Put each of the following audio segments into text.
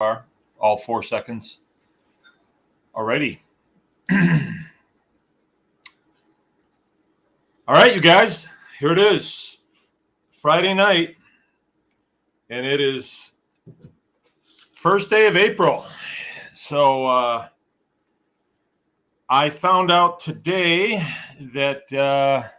are all 4 seconds. Alrighty. All right, you guys, here it is, Friday night, and it is first day of April. So I found out today that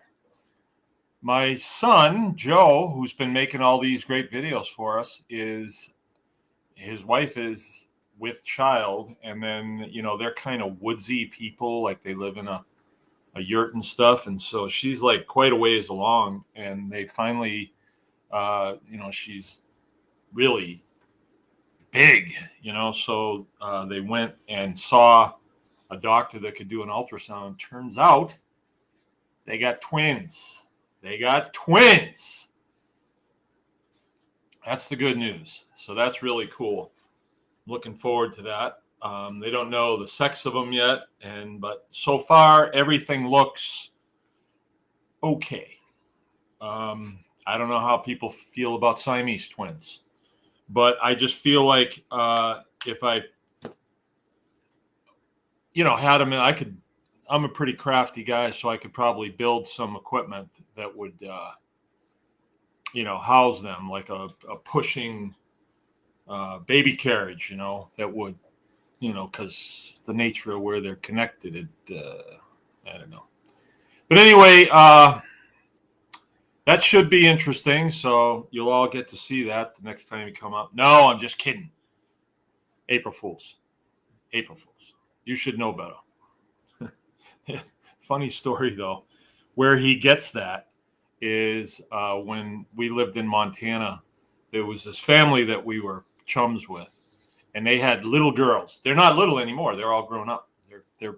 my son, Joe, who's been making all these great videos for us, his wife is with child, and then, they're kind of woodsy people, like they live in a yurt and stuff, and so she's like quite a ways along, and they finally, she's really big, so they went and saw a doctor that could do an ultrasound. Turns out they got twins. That's the good news. So that's really cool. Looking forward to that. They don't know the sex of them yet, but so far everything looks okay. I don't know how people feel about Siamese twins, but I just feel like if I, had them, I'm a pretty crafty guy, so I could probably build some equipment that would, house them, like a pushing baby carriage, that would, because the nature of where they're connected, I don't know. But anyway, that should be interesting. So you'll all get to see that the next time you come up. No, I'm just kidding. April Fools. You should know better. Funny story, though. Where he gets that is when we lived in Montana, there was this family that we were chums with, and they had little girls. They're not little anymore. They're all grown up. They're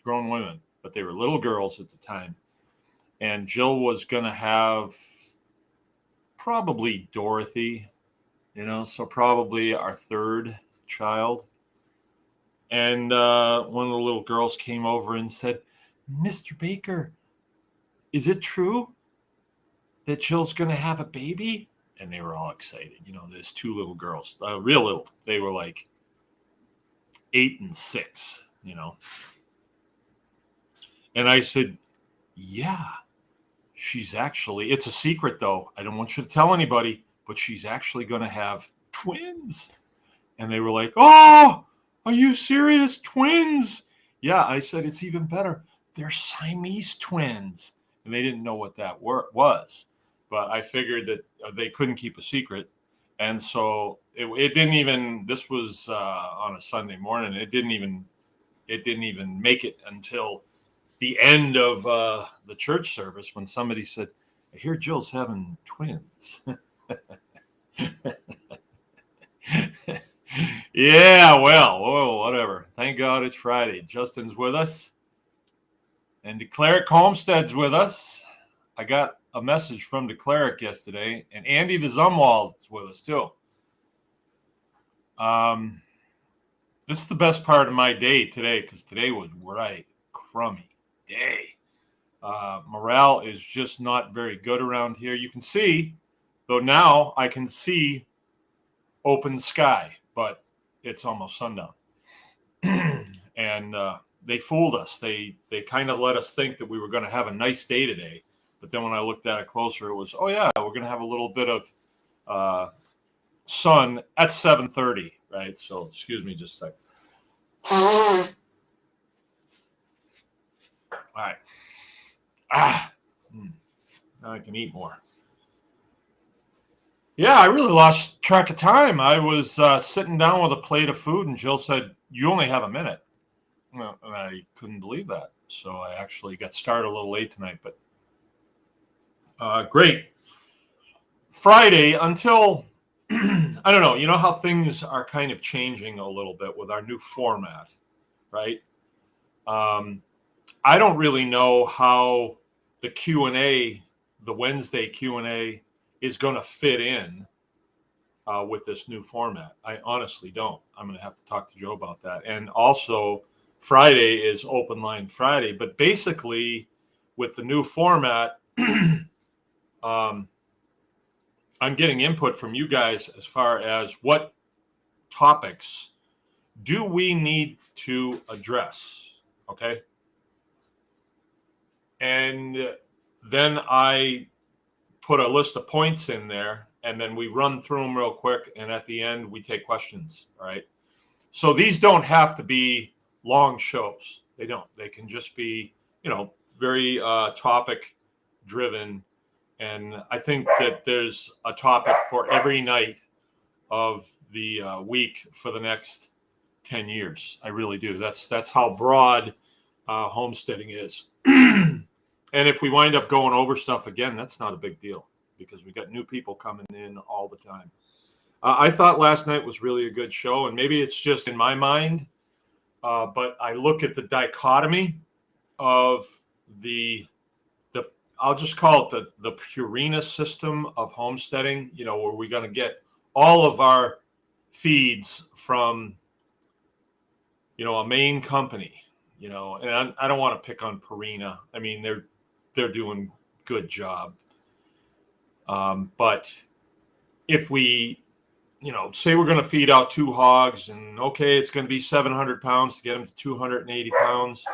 grown women, but they were little girls at the time. And Jill was going to have probably Dorothy, so probably our third child. And one of the little girls came over and said, "Mr. Baker, is it true that Jill's going to have a baby?" And they were all excited. There's two little girls, real little. They were like 8 and 6, And I said, "Yeah, it's a secret, though. I don't want you to tell anybody, but she's actually going to have twins." And they were like, "Oh, are you serious? Twins?" "Yeah," I said, "it's even better. They're Siamese twins." And they didn't know what that was. But I figured that they couldn't keep a secret. And so it didn't even, this was on a Sunday morning. It didn't even make it until the end of the church service when somebody said, "I hear Jill's having twins." Yeah, well, whatever. Thank God it's Friday. Justin's with us. And DeCleric Homestead's with us. I got a message from DeCleric yesterday, and Andy the Zumwald is with us too. This is the best part of my day today, because today was right crummy day. Morale is just not very good around here. You can see, though now I can see open sky, but it's almost sundown. And they fooled us. They kind of let us think that we were going to have a nice day today. But then when I looked at it closer, it was, oh, yeah, we're going to have a little bit of sun at 7:30, right? So excuse me just a second. All right. Now I can eat more. Yeah, I really lost track of time. I was sitting down with a plate of food, and Jill said, "You only have a minute." Well, and I couldn't believe that. So I actually got started a little late tonight, but great. Friday until, I don't know, you know how things are kind of changing a little bit with our new format, right? I don't really know how the Q&A, the Wednesday Q&A is going to fit in with this new format. I honestly don't. I'm going to have to talk to Joe about that. And also, Friday is Open Line Friday. But basically, with the new format, I'm getting input from you guys as far as what topics do we need to address? Okay. And then I put a list of points in there, and then we run through them real quick. And at the end, we take questions. All right. So these don't have to be long shows. They don't. They can just be, very topic driven. And I think that there's a topic for every night of the week for the next 10 years. I really do. That's how broad homesteading is. And if we wind up going over stuff again, that's not a big deal because we got new people coming in all the time. I thought last night was really a good show, and maybe it's just in my mind, but I look at the dichotomy of the I'll just call it the Purina system of homesteading, where we're going to get all of our feeds from, a main company, and I don't want to pick on Purina. I mean, they're doing good job. But if we, say we're going to feed out 2 hogs and okay, it's going to be 700 pounds to get them to 280 pounds.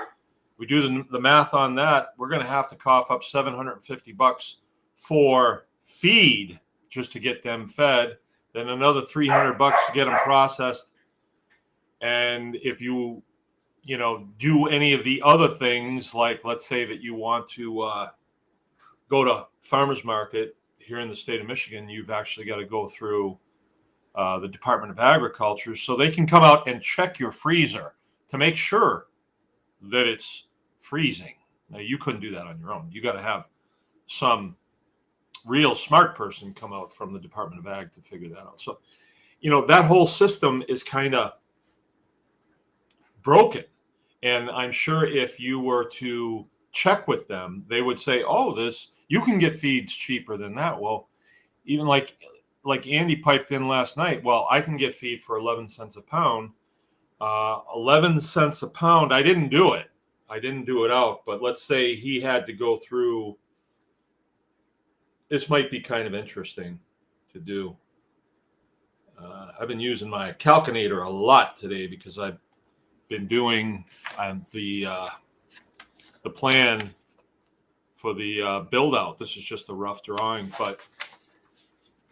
We do the math on that. We're going to have to cough up $750 for feed just to get them fed. Then another $300 to get them processed. And if you, do any of the other things, like let's say that you want to go to farmer's market here in the state of Michigan, you've actually got to go through the Department of Agriculture so they can come out and check your freezer to make sure that it's freezing. Now, you couldn't do that on your own. You got to have some real smart person come out from the Department of Ag to figure that out. So, that whole system is kind of broken. And I'm sure if you were to check with them, they would say, oh, you can get feeds cheaper than that. Well, even like Andy piped in last night, well, I can get feed for 11 cents a pound. 11 cents a pound. I didn't do it out, but let's say he had to go through. This might be kind of interesting to do. I've been using my calculator a lot today because I've been doing the plan for the build out. This is just a rough drawing, but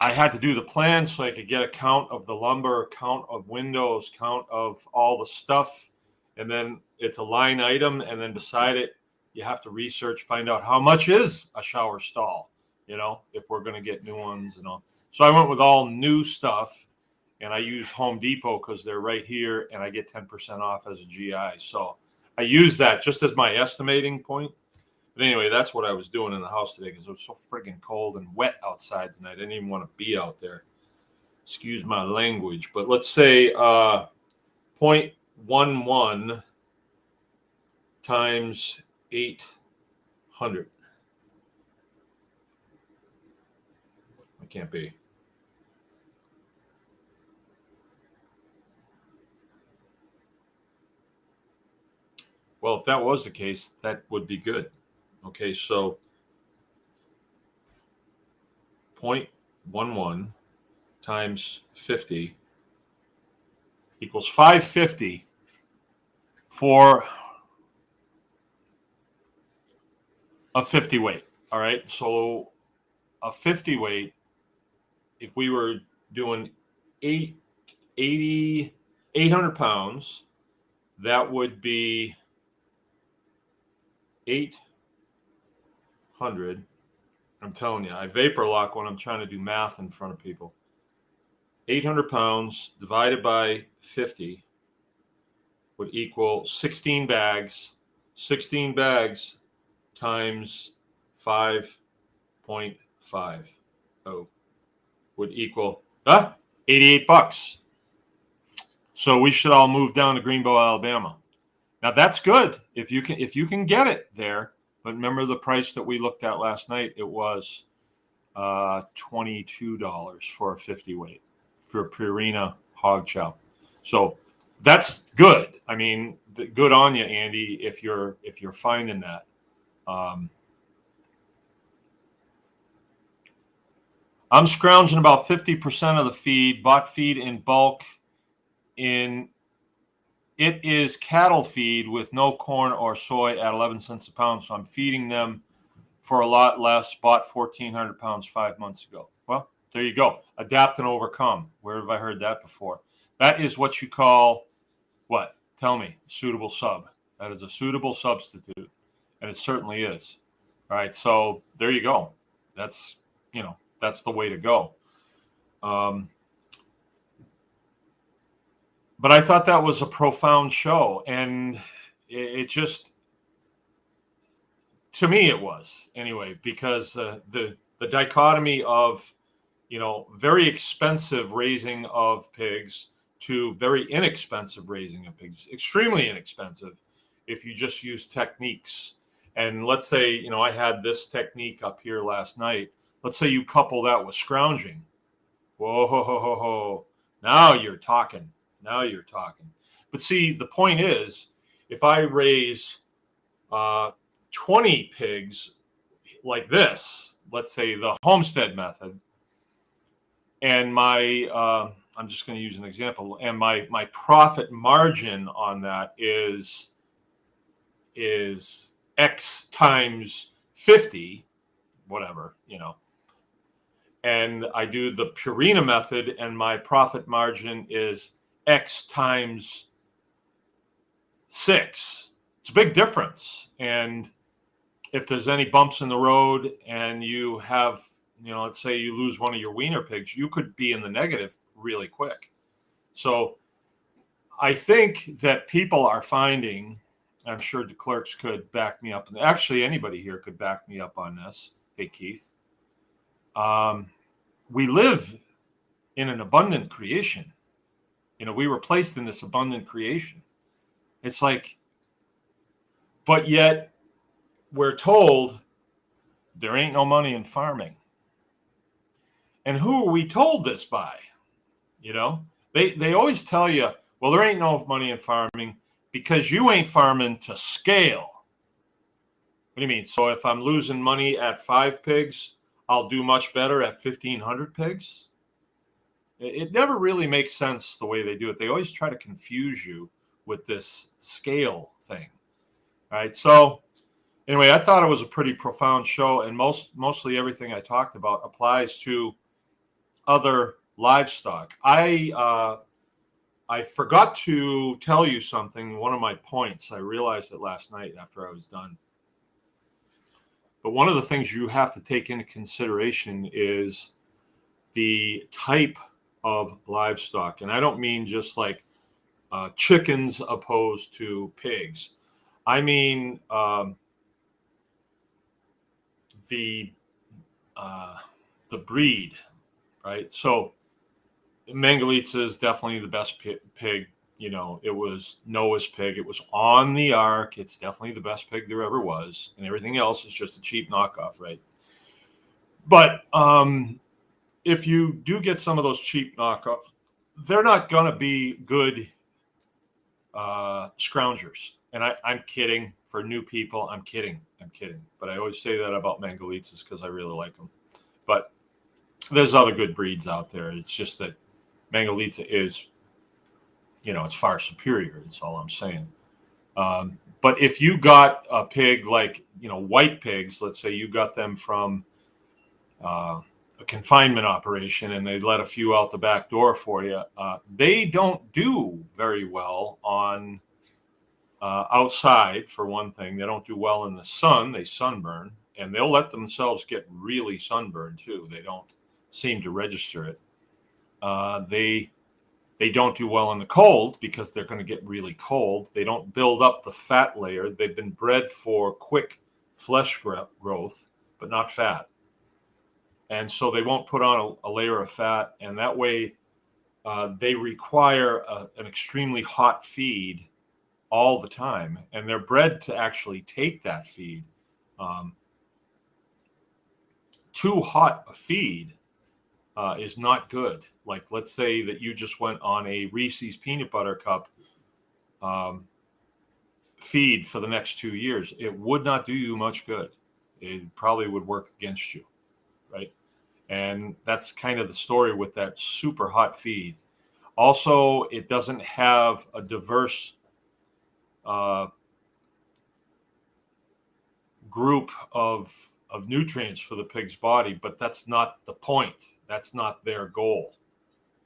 I had to do the plan so I could get a count of the lumber, count of windows, count of all the stuff. And then it's a line item. And then beside it, you have to research, find out how much is a shower stall, if we're going to get new ones and all. So I went with all new stuff, and I used Home Depot because they're right here and I get 10% off as a GI. So I used that just as my estimating point. But anyway, that's what I was doing in the house today because it was so friggin' cold and wet outside tonight. I didn't even want to be out there. Excuse my language. But let's say 0.11 times 800. It can't be. Well, if that was the case, that would be good. Okay, so 0.11 times 50 equals 550 for a 50 weight. All right, so a 50 weight, if we were doing 800 pounds, that would be 800. I'm telling you, I vapor lock when I'm trying to do math in front of people. 800 pounds divided by 50 would equal 16 bags. 16 bags times 5.50 would equal $88. So we should all move down to Greenbow, Alabama. Now that's good if you can get it there. But remember the price that we looked at last night? It was $22 for a 50 weight for Purina hog chow. So that's good. I mean, good on you, Andy, if you're finding that. I'm scrounging about 50% of the feed, bought feed in bulk, in it is cattle feed with no corn or soy at 11 cents a pound. So I'm feeding them for a lot less, bought 1,400 pounds 5 months ago. Well, there you go. Adapt and overcome. Where have I heard that before? That is what you call what? Tell me. Suitable sub. That is a suitable substitute. And it certainly is. All right. So there you go. That's the way to go. But I thought that was a profound show, and it just, to me, it was anyway, because the dichotomy of very expensive raising of pigs to very inexpensive raising of pigs, extremely inexpensive if you just use techniques. And let's say I had this technique up here last night. Let's say you couple that with scrounging. Whoa, ho, ho, ho, ho. Now you're talking. Now you're talking. But see, the point is, if I raise 20 pigs like this, let's say the homestead method, and my I'm just going to use an example, and my profit margin on that is X times 50, whatever, and I do the Purina method, and my profit margin is X times 6. It's a big difference. And if there's any bumps in the road and you have, let's say you lose one of your wiener pigs, you could be in the negative really quick. So I think that people are finding, I'm sure the clerks could back me up. And actually, anybody here could back me up on this. Hey, Keith. We live in an abundant creation. We were placed in this abundant creation. It's like, but yet we're told there ain't no money in farming. And who are we told this by? They always tell you, well, there ain't no money in farming because you ain't farming to scale. What do you mean? So if I'm losing money at 5 pigs, I'll do much better at 1,500 pigs? It never really makes sense the way they do it. They always try to confuse you with this scale thing. All right. So anyway, I thought it was a pretty profound show, and mostly everything I talked about applies to other livestock. I forgot to tell you something, one of my points. I realized it last night after I was done. But one of the things you have to take into consideration is the type of livestock. And I don't mean just like chickens opposed to pigs. I mean the breed, right? So Mangalitsa is definitely the best pig. It was Noah's pig. It was on the ark. It's definitely the best pig there ever was. And everything else is just a cheap knockoff, right? But if you do get some of those cheap knockoffs, they're not going to be good scroungers. And I'm kidding. For new people, I'm kidding. But I always say that about Mangalitsas because I really like them. But there's other good breeds out there. It's just that Mangalitsa is, it's far superior. That's all I'm saying. But if you got a pig like, white pigs, let's say you got them from a confinement operation and they let a few out the back door for you, they don't do very well on outside, for one thing. They don't do well in the sun. They sunburn, and they'll let themselves get really sunburned too. They don't seem to register it. They don't do well in the cold because they're going to get really cold. They don't build up the fat layer. They've been bred for quick flesh growth, but not fat. And so they won't put on a layer of fat, and that way they require an extremely hot feed all the time, and they're bred to actually take that feed. Too hot a feed is not good. Like, let's say that you just went on a Reese's peanut butter cup feed for the next 2 years. It would not do you much good. It probably would work against you, right? And that's kind of the story with that super hot feed. Also, it doesn't have a diverse group of nutrients for the pig's body, but that's not the point. That's not their goal.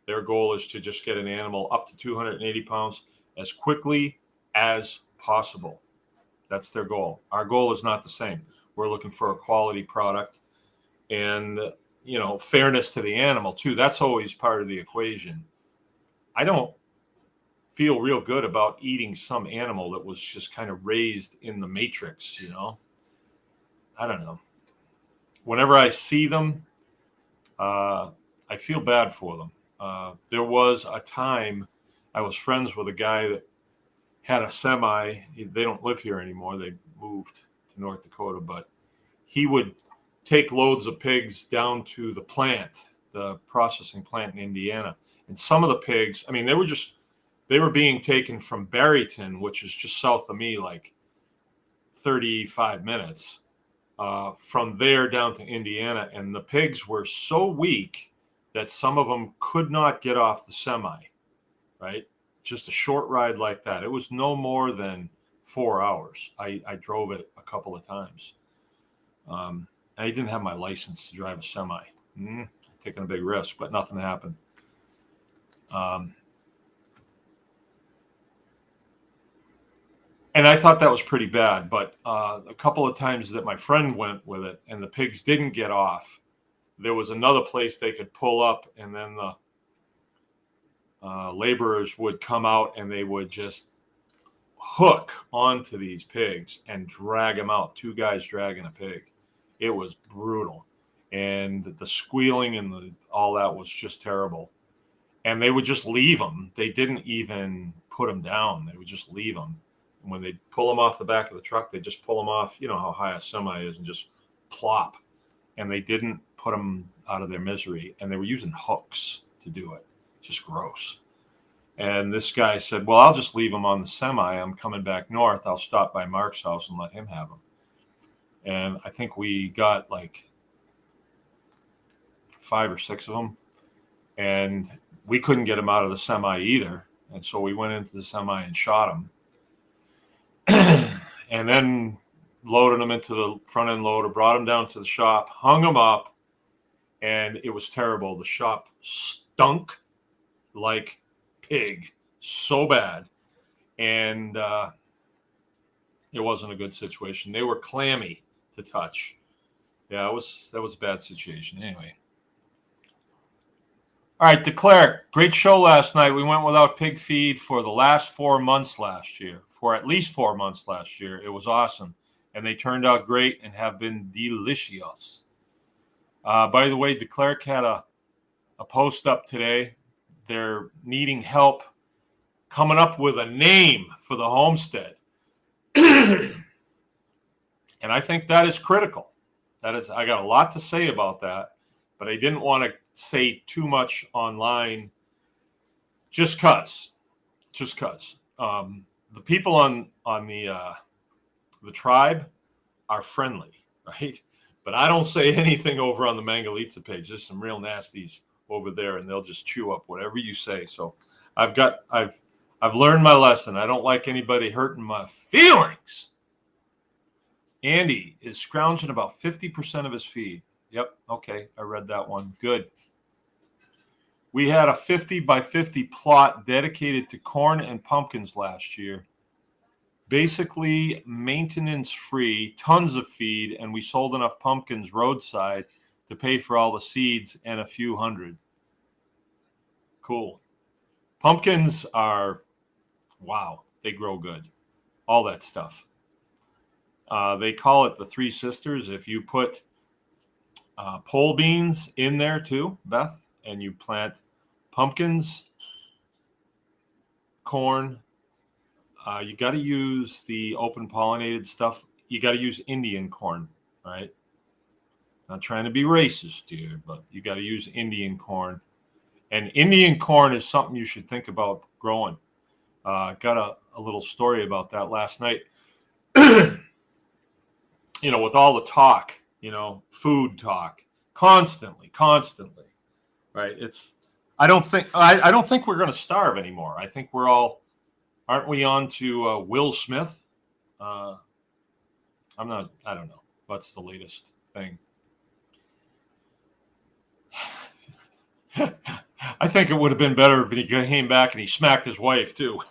Their goal is to just get an animal up to 280 pounds as quickly as possible. That's their goal. Our goal is not the same. We're looking for a quality product and, fairness to the animal too. That's always part of the equation. I don't feel real good about eating some animal that was just kind of raised in the matrix, I don't know. Whenever I see them, I feel bad for them. There was a time I was friends with a guy that had a semi. They don't live here anymore. They moved to North Dakota, but he would take loads of pigs down to the plant, the processing plant in Indiana. And some of the pigs, they were being taken from Barryton, which is just south of me, like 35 minutes, from there down to Indiana. And the pigs were so weak that some of them could not get off the semi, right? Just a short ride like that. It was no more than 4 hours. I drove it a couple of times. I didn't have my license to drive a semi. Taking a big risk, but nothing happened. And I thought that was pretty bad, but a couple of times that my friend went with it and the pigs didn't get off, there was another place they could pull up, and then the laborers would come out and they would just hook onto these pigs and drag them out. 2 guys dragging a pig. It was brutal. And the squealing and all that was just terrible. And they would just leave them. They didn't even put them down. They would just leave them. And when they pull them off the back of the truck, they just pull them off, you know how high a semi is, and just plop. And they didn't put them out of their misery. And they were using hooks to do it. Just gross. And this guy said, well, I'll just leave them on the semi. I'm coming back north. I'll stop by Mark's house and let him have them. And I think we got like 5 or 6 of them. And we couldn't get them out of the semi either. And so we went into the semi and shot them. And then loaded them into the front end loader, brought them down to the shop, hung them up. And it was terrible. The shop stunk like pig, so bad. And it wasn't a good situation. They were clammy to touch. Yeah, that was a bad situation. Anyway. All right, Declare, great show last night. We went without pig feed for the last 4 months last year, for at least 4 months last year. It was awesome. And they turned out great and have been delicious. By the way, Declare had a post up today. They're needing help coming up with a name for the homestead. And I think that is critical. I got a lot to say about that, but I didn't want to say too much online just cause. The people on the tribe are friendly, right? But I don't say anything over on the Mangalitsa page. There's some real nasties over there, and they'll just chew up whatever you say. So I've learned my lesson. I don't like anybody hurting my feelings. Andy is scrounging about 50% of his feed. Yep. Okay. I read that one. Good. We had a 50 by 50 plot dedicated to corn and pumpkins last year. Basically maintenance free, tons of feed, and we sold enough pumpkins roadside to pay for all the seeds and a few hundred. Cool. Pumpkins are, wow, they grow good. All that stuff. They call it the 3 sisters. If you put pole beans in there too, Beth, and you plant pumpkins, corn, you got to use the open pollinated stuff. You got to use Indian corn, right? Not trying to be racist, dude, but you got to use Indian corn. And Indian corn is something you should think about growing. Got a little story about that last night. With all the talk, food talk, constantly, right? It's I don't think we're going to starve anymore. I think we're all, aren't we on to Will Smith? I don't know. What's the latest thing? I think it would have been better if he came back and he smacked his wife too.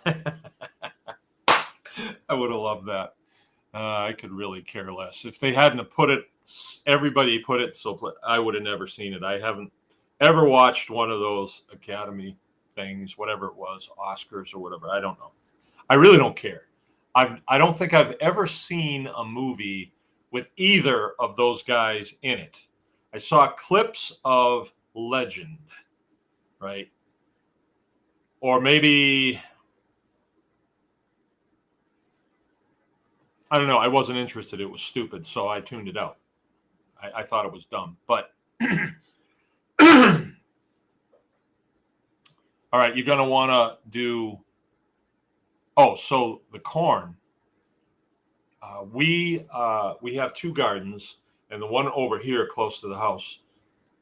I would have loved that. I could really care less. If they hadn't put it, everybody put it, so I would have never seen it. I haven't ever watched one of those Academy things, whatever it was, Oscars or whatever. I don't know. I really don't care. I don't think I've ever seen a movie with either of those guys in it. I saw clips of Legend, right? Or maybe, I don't know. I wasn't interested. It was stupid, so I tuned it out. I thought it was dumb. But all right, you're gonna want to do. Oh, so the corn. We have two gardens, and the one over here close to the house,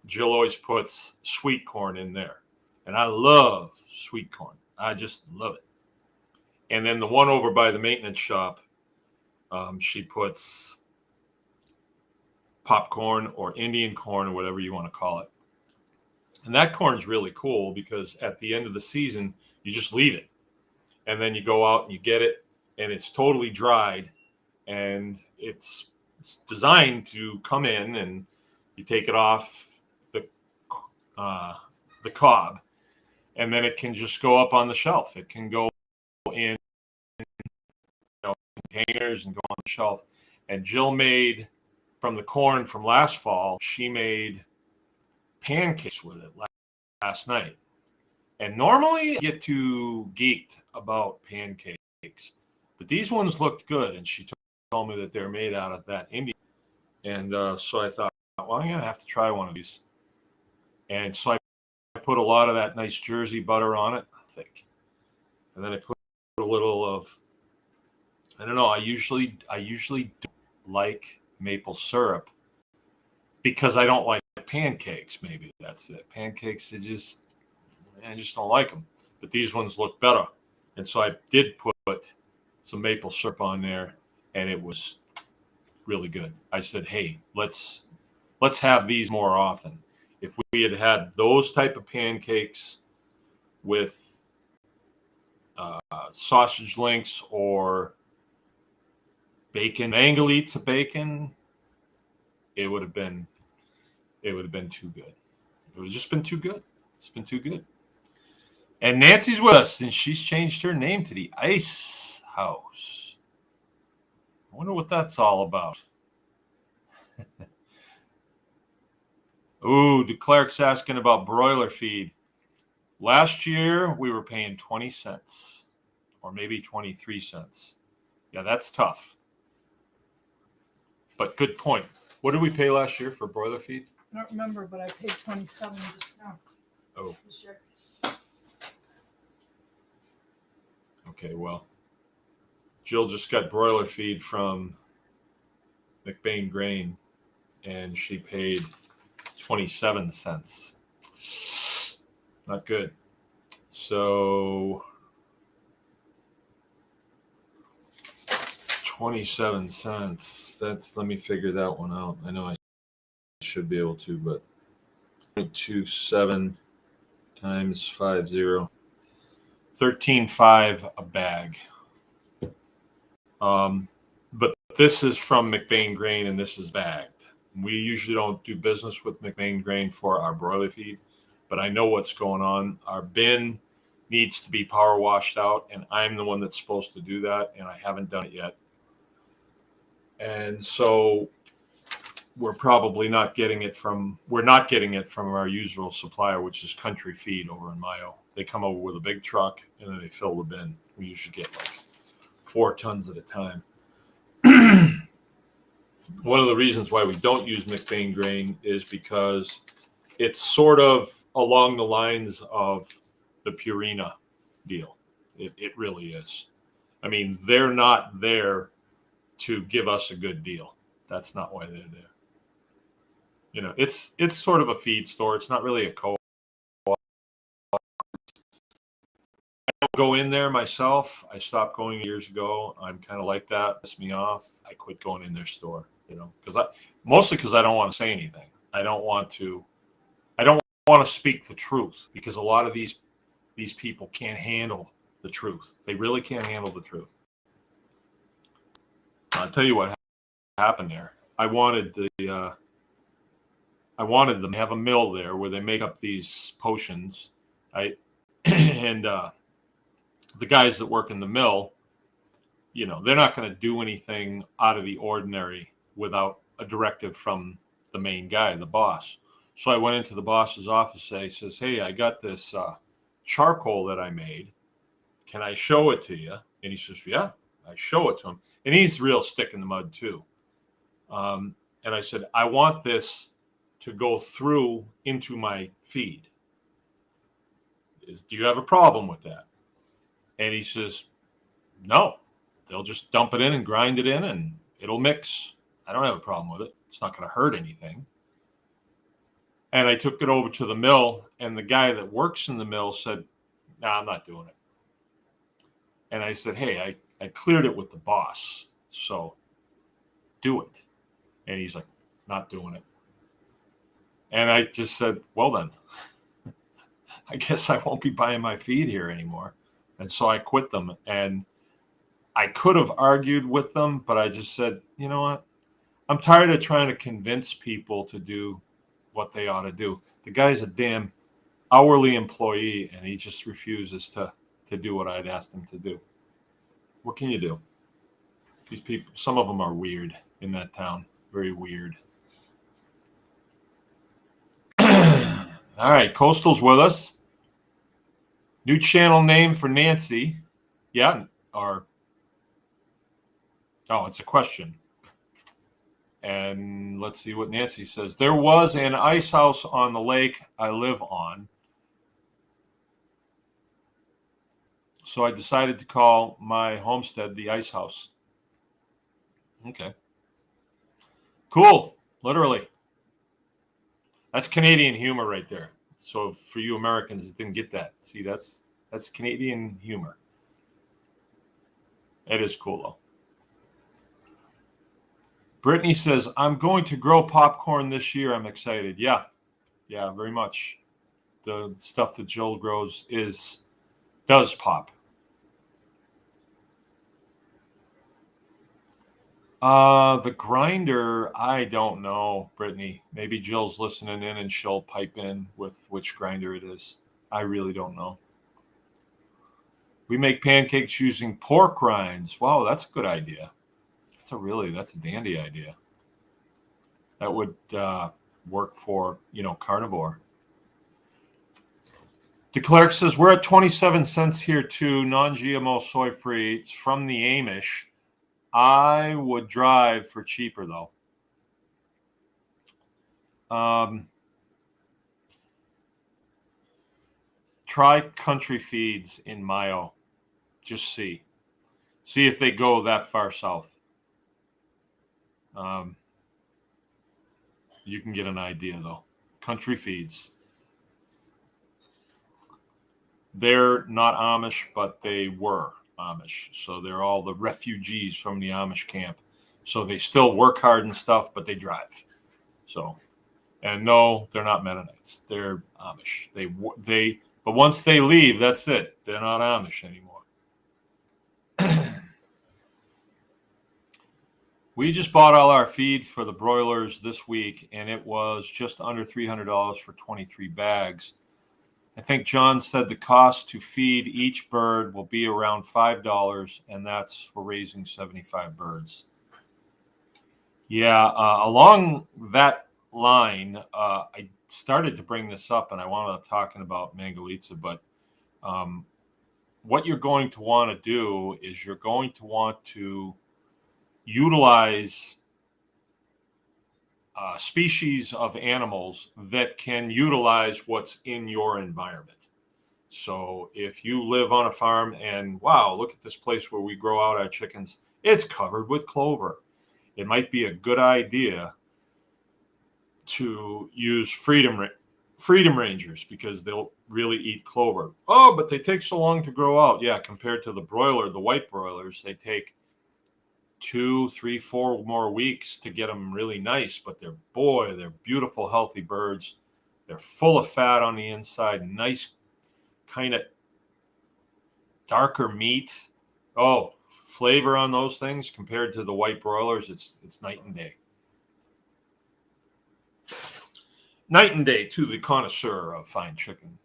Jill always puts sweet corn in there, and I love sweet corn. I just love it. And then the one over by the maintenance shop, she puts popcorn or Indian corn or whatever you want to call it. And that corn's really cool because at the end of the season, you just leave it. And then you go out and you get it, and it's totally dried. And it's designed to come in, and you take it off the cob, and then it can just go up on the shelf. It can go in, containers and go on the shelf. And Jill made, from the corn from last fall, she made pancakes with it last night. And normally I get too geeked about pancakes, but these ones looked good. And she told me that they're made out of that Indian. And so I thought, well, I'm going to have to try one of these. And so I put a lot of that nice Jersey butter on it, I think. And then I put a little of, I don't know, I usually don't like maple syrup because I don't like pancakes. Maybe that's it. Pancakes, I just don't like them. But these ones look better. And so I did put some maple syrup on there, and it was really good. I said, hey, let's have these more often. If we had those type of pancakes with sausage links or bacon, angle eats of bacon, it would have been too good. It would have just been too good. It's been too good. And Nancy's with us, and she's changed her name to the Ice House. I wonder what that's all about. Ooh, DeClerc's asking about broiler feed. Last year, we were paying 20 cents or maybe 23 cents. Yeah, that's tough. But good point. What did we pay last year for broiler feed? I don't remember, but I paid 27 just now. Oh. This year. Okay, well, Jill just got broiler feed from McBain Grain, and she paid 27 cents. Not good. So 27 cents. Let me figure that one out. I know I should be able to, but 0.27 times 50. 13.5 a bag. But this is from McBain Grain, and this is bagged. We usually don't do business with McBain Grain for our broiler feed, but I know what's going on. Our bin needs to be power washed out, and I'm the one that's supposed to do that, and I haven't done it yet. And so we're not getting it from our usual supplier, which is Country Feed over in Mayo. They come over with a big truck, and then they fill the bin. We usually get like 4 tons at a time. One of the reasons why we don't use McBain Grain is because it's sort of along the lines of the Purina deal. It really is. I mean, they're not there to give us a good deal. That's not why they're there. You know, it's sort of a feed store. It's not really a co-op. go in there myself. I stopped going years ago. I'm kind of like that. It pissed me off. I quit going in their store, mostly because I don't want to say anything. I don't want to speak the truth, because a lot of these people can't handle the truth. They really can't handle the truth. I'll tell you what happened there. I wanted them to have a mill there where they make up these potions. And the guys that work in the mill, they're not going to do anything out of the ordinary without a directive from the main guy, the boss. So I went into the boss's office. He says, "Hey, I got this charcoal that I made. Can I show it to you?" And he says, "Yeah." I show it to him. And he's real stick in the mud too. And I said, "I want this to go through into my feed. Do you have a problem with that?" And he says, "No, they'll just dump it in and grind it in and it'll mix. I don't have a problem with it. It's not going to hurt anything." And I took it over to the mill, and the guy that works in the mill said, "No, I'm not doing it." And I said, "Hey, I cleared it with the boss, so do it." And he's like, "Not doing it." And I just said, "Well then, I guess I won't be buying my feed here anymore." And so I quit them. And I could have argued with them, but I just said, you know what? I'm tired of trying to convince people to do what they ought to do. The guy's a damn hourly employee, and he just refuses to do what I'd asked him to do. What can you do? These people, some of them are weird in that town. Very weird. All right, Coastal's with us. New channel name for Nancy. Yeah, it's a question. And let's see what Nancy says. There was an ice house on the lake I live on, so I decided to call my homestead the ice house. Okay. Cool. Literally. That's Canadian humor right there. So for you Americans that didn't get that, see, that's Canadian humor. It is cool, though. Brittany says, "I'm going to grow popcorn this year. I'm excited." Yeah, very much. The stuff that Joel grows does pop. The grinder, I don't know, Brittany. Maybe Jill's listening in and she'll pipe in with which grinder it is. I really don't know. We make pancakes using pork rinds. Wow, that's a good idea. That's a dandy idea. That would work for, carnivore. DeClerc says, "We're at 27 cents here too, non-GMO soy-free. It's from the Amish. I would drive for cheaper, though." Try Country Feeds in Mayo. Just see if they go that far south. You can get an idea, though. Country Feeds. They're not Amish, but they were Amish. So they're all the refugees from the Amish camp. So they still work hard and stuff, but they drive. So, and no, they're not Mennonites. They're Amish. But once they leave, that's it. They're not Amish anymore. We just bought all our feed for the broilers this week, and it was just under $300 for 23 bags. I think John said the cost to feed each bird will be around $5, and that's for raising 75 birds. Yeah, along that line, I started to bring this up, and I wound up talking about Mangalitsa, but what you're going to want to do is you're going to want to utilize species of animals that can utilize what's in your environment. So if you live on a farm and, wow, look at this place where we grow out our chickens, it's covered with clover. It might be a good idea to use freedom rangers, because really eat clover. Oh, but they take so long to grow out. Yeah, compared to the broiler, the white broilers, they take 2, 3, 4 more weeks to get them really nice. But they're beautiful, healthy birds. They're full of fat on the inside, nice kind of darker meat. Oh, flavor on those things compared to the white broilers, it's night and day. Night and day to the connoisseur of fine chicken,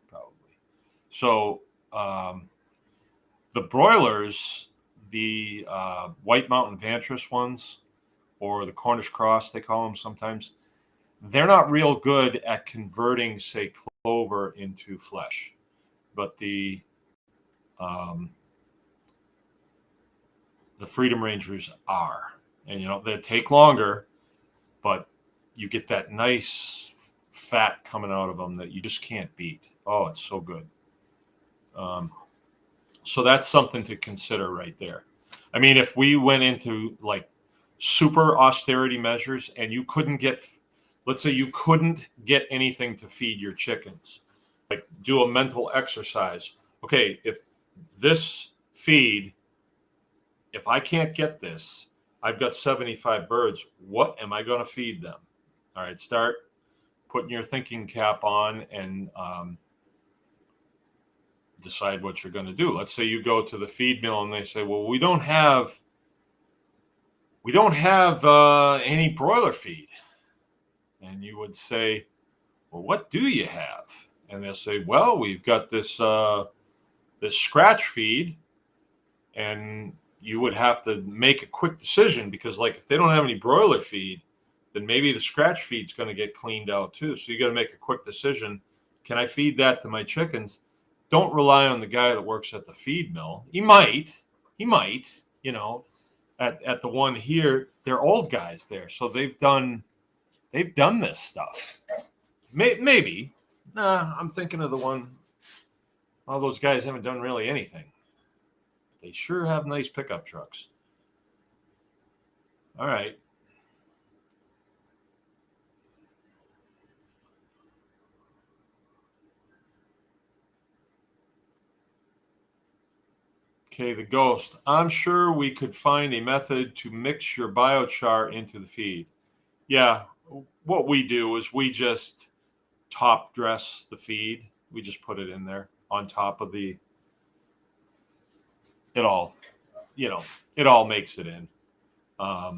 probably. So the broilers, the White Mountain Vantress ones, or the Cornish Cross, they call them sometimes, they're not real good at converting, say, clover into flesh. But the Freedom Rangers are. And, they take longer, but you get that nice fat coming out of them that you just can't beat. Oh, it's so good. So that's something to consider right there. I mean, if we went into like super austerity measures and you couldn't get, let's say you couldn't get anything to feed your chickens, like do a mental exercise. Okay, if this feed, if I can't get this, I've got 75 birds. What am I going to feed them? All right, start putting your thinking cap on and decide what you're going to do. Let's say you go to the feed mill and they say, well, we don't have any broiler feed. And you would say, well, what do you have? And they'll say, well, we've got this scratch feed. And you would have to make a quick decision because, like, if they don't have any broiler feed, then maybe the scratch feed's going to get cleaned out too. So you got to make a quick decision. Can I feed that to my chickens? Don't rely on the guy that works at the feed mill. He might, at the one here, they're old guys there. So they've done this stuff. Maybe. Nah, I'm thinking of the one, all those guys haven't done really anything. They sure have nice pickup trucks. All right. Okay, the ghost. I'm sure we could find a method to mix your biochar into the feed. Yeah, what we do is we just top dress the feed. We just put it in there on top of it all makes it in. I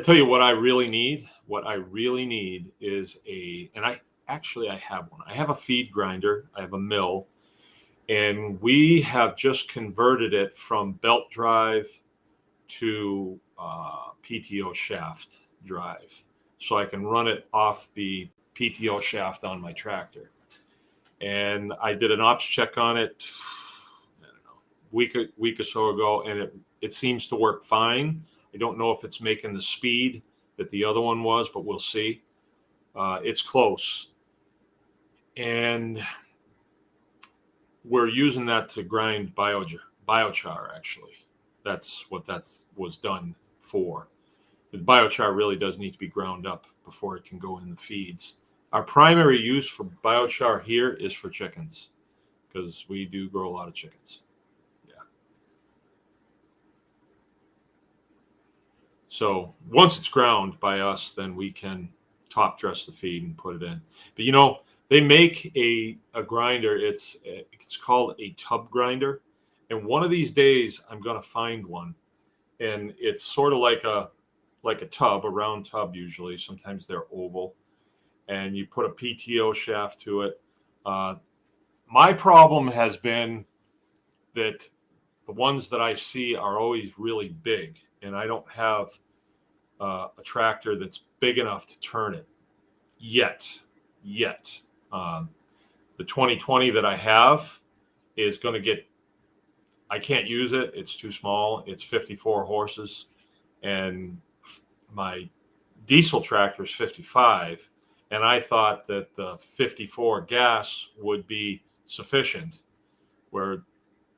tell you what I really need. What I really need is I have one. I have a feed grinder. I have a mill. And we have just converted it from belt drive to PTO shaft drive. So I can run it off the PTO shaft on my tractor. And I did an ops check on it, I don't know, week or so ago, and it seems to work fine. I don't know if it's making the speed that the other one was, but we'll see. It's close. And we're using that to grind biochar, actually. That's what that was done for. The biochar really does need to be ground up before it can go in the feeds. Our primary use for biochar here is for chickens because we do grow a lot of chickens. Yeah. So once it's ground by us, then we can top dress the feed and put it in. But they make a grinder. It's called a tub grinder. And one of these days I'm going to find one. And it's sort of like a tub, a round tub usually. Sometimes they're oval. And you put a PTO shaft to it. My problem has been that the ones that I see are always really big. And I don't have a tractor that's big enough to turn it yet. The 2020 that I have is going to get, I can't use it. It's too small. It's 54 horses. And my diesel tractor is 55. And I thought that the 54 gas would be sufficient, where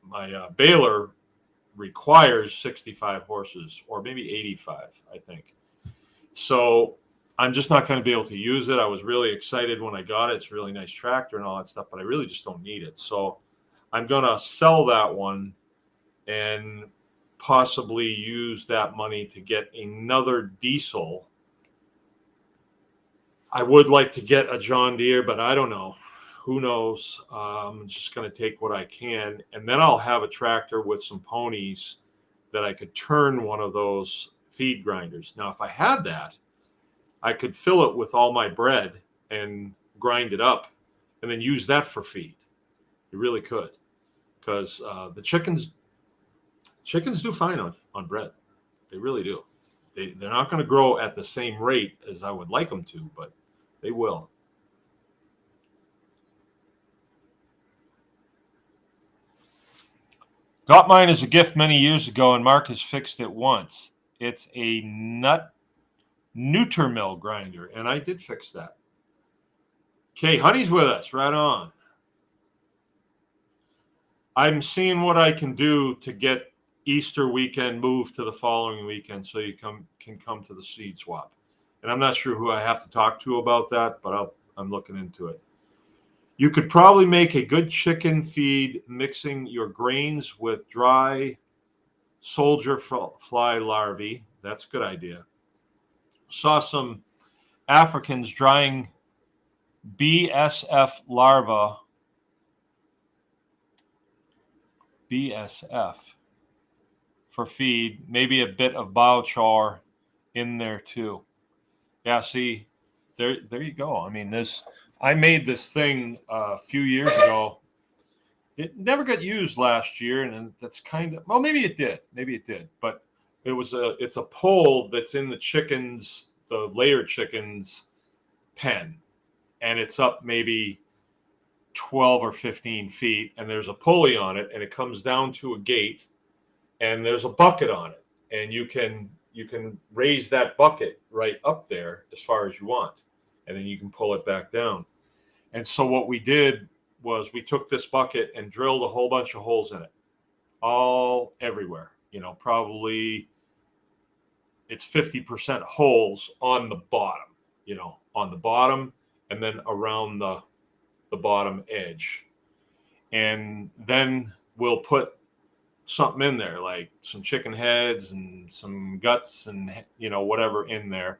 my baler requires 65 horses or maybe 85, I think. So I'm just not going to be able to use it. I was really excited when I got it. It's a really nice tractor and all that stuff, but I really just don't need it. So I'm going to sell that one and possibly use that money to get another diesel. I would like to get a John Deere, but I don't know. Who knows? I'm just going to take what I can. And then I'll have a tractor with some ponies that I could turn one of those feed grinders. Now, if I had that, I could fill it with all my bread and grind it up and then use that for feed. You really could, because the chickens do fine on bread. They really do. They're not going to grow at the same rate as I would like them to, but they will. Got mine as a gift many years ago, and Mark has fixed it once. It's a neuter mill grinder, and I did fix that. Okay, Honey's with us. Right on. I'm seeing what I can do to get Easter weekend moved to the following weekend so you can come to the seed swap. And I'm not sure who I have to talk to about that, but I'm looking into it. You could probably make a good chicken feed mixing your grains with dry soldier fly larvae. That's a good idea. Saw some Africans drying BSF larvae. BSF for feed, maybe a bit of biochar in there too. Yeah, see, there you go. I mean, I made this thing a few years ago. It never got used last year, and that's kind of, well, maybe it did, but it's a pole that's in the layer chickens pen, and it's up maybe 12 or 15 feet, and there's a pulley on it, and it comes down to a gate, and there's a bucket on it, and you can raise that bucket right up there as far as you want, and then you can pull it back down. And so what we did was we took this bucket and drilled a whole bunch of holes in it, all everywhere. Probably it's 50% holes on the bottom, and then around the bottom edge. And then we'll put something in there, like some chicken heads and some guts and whatever in there,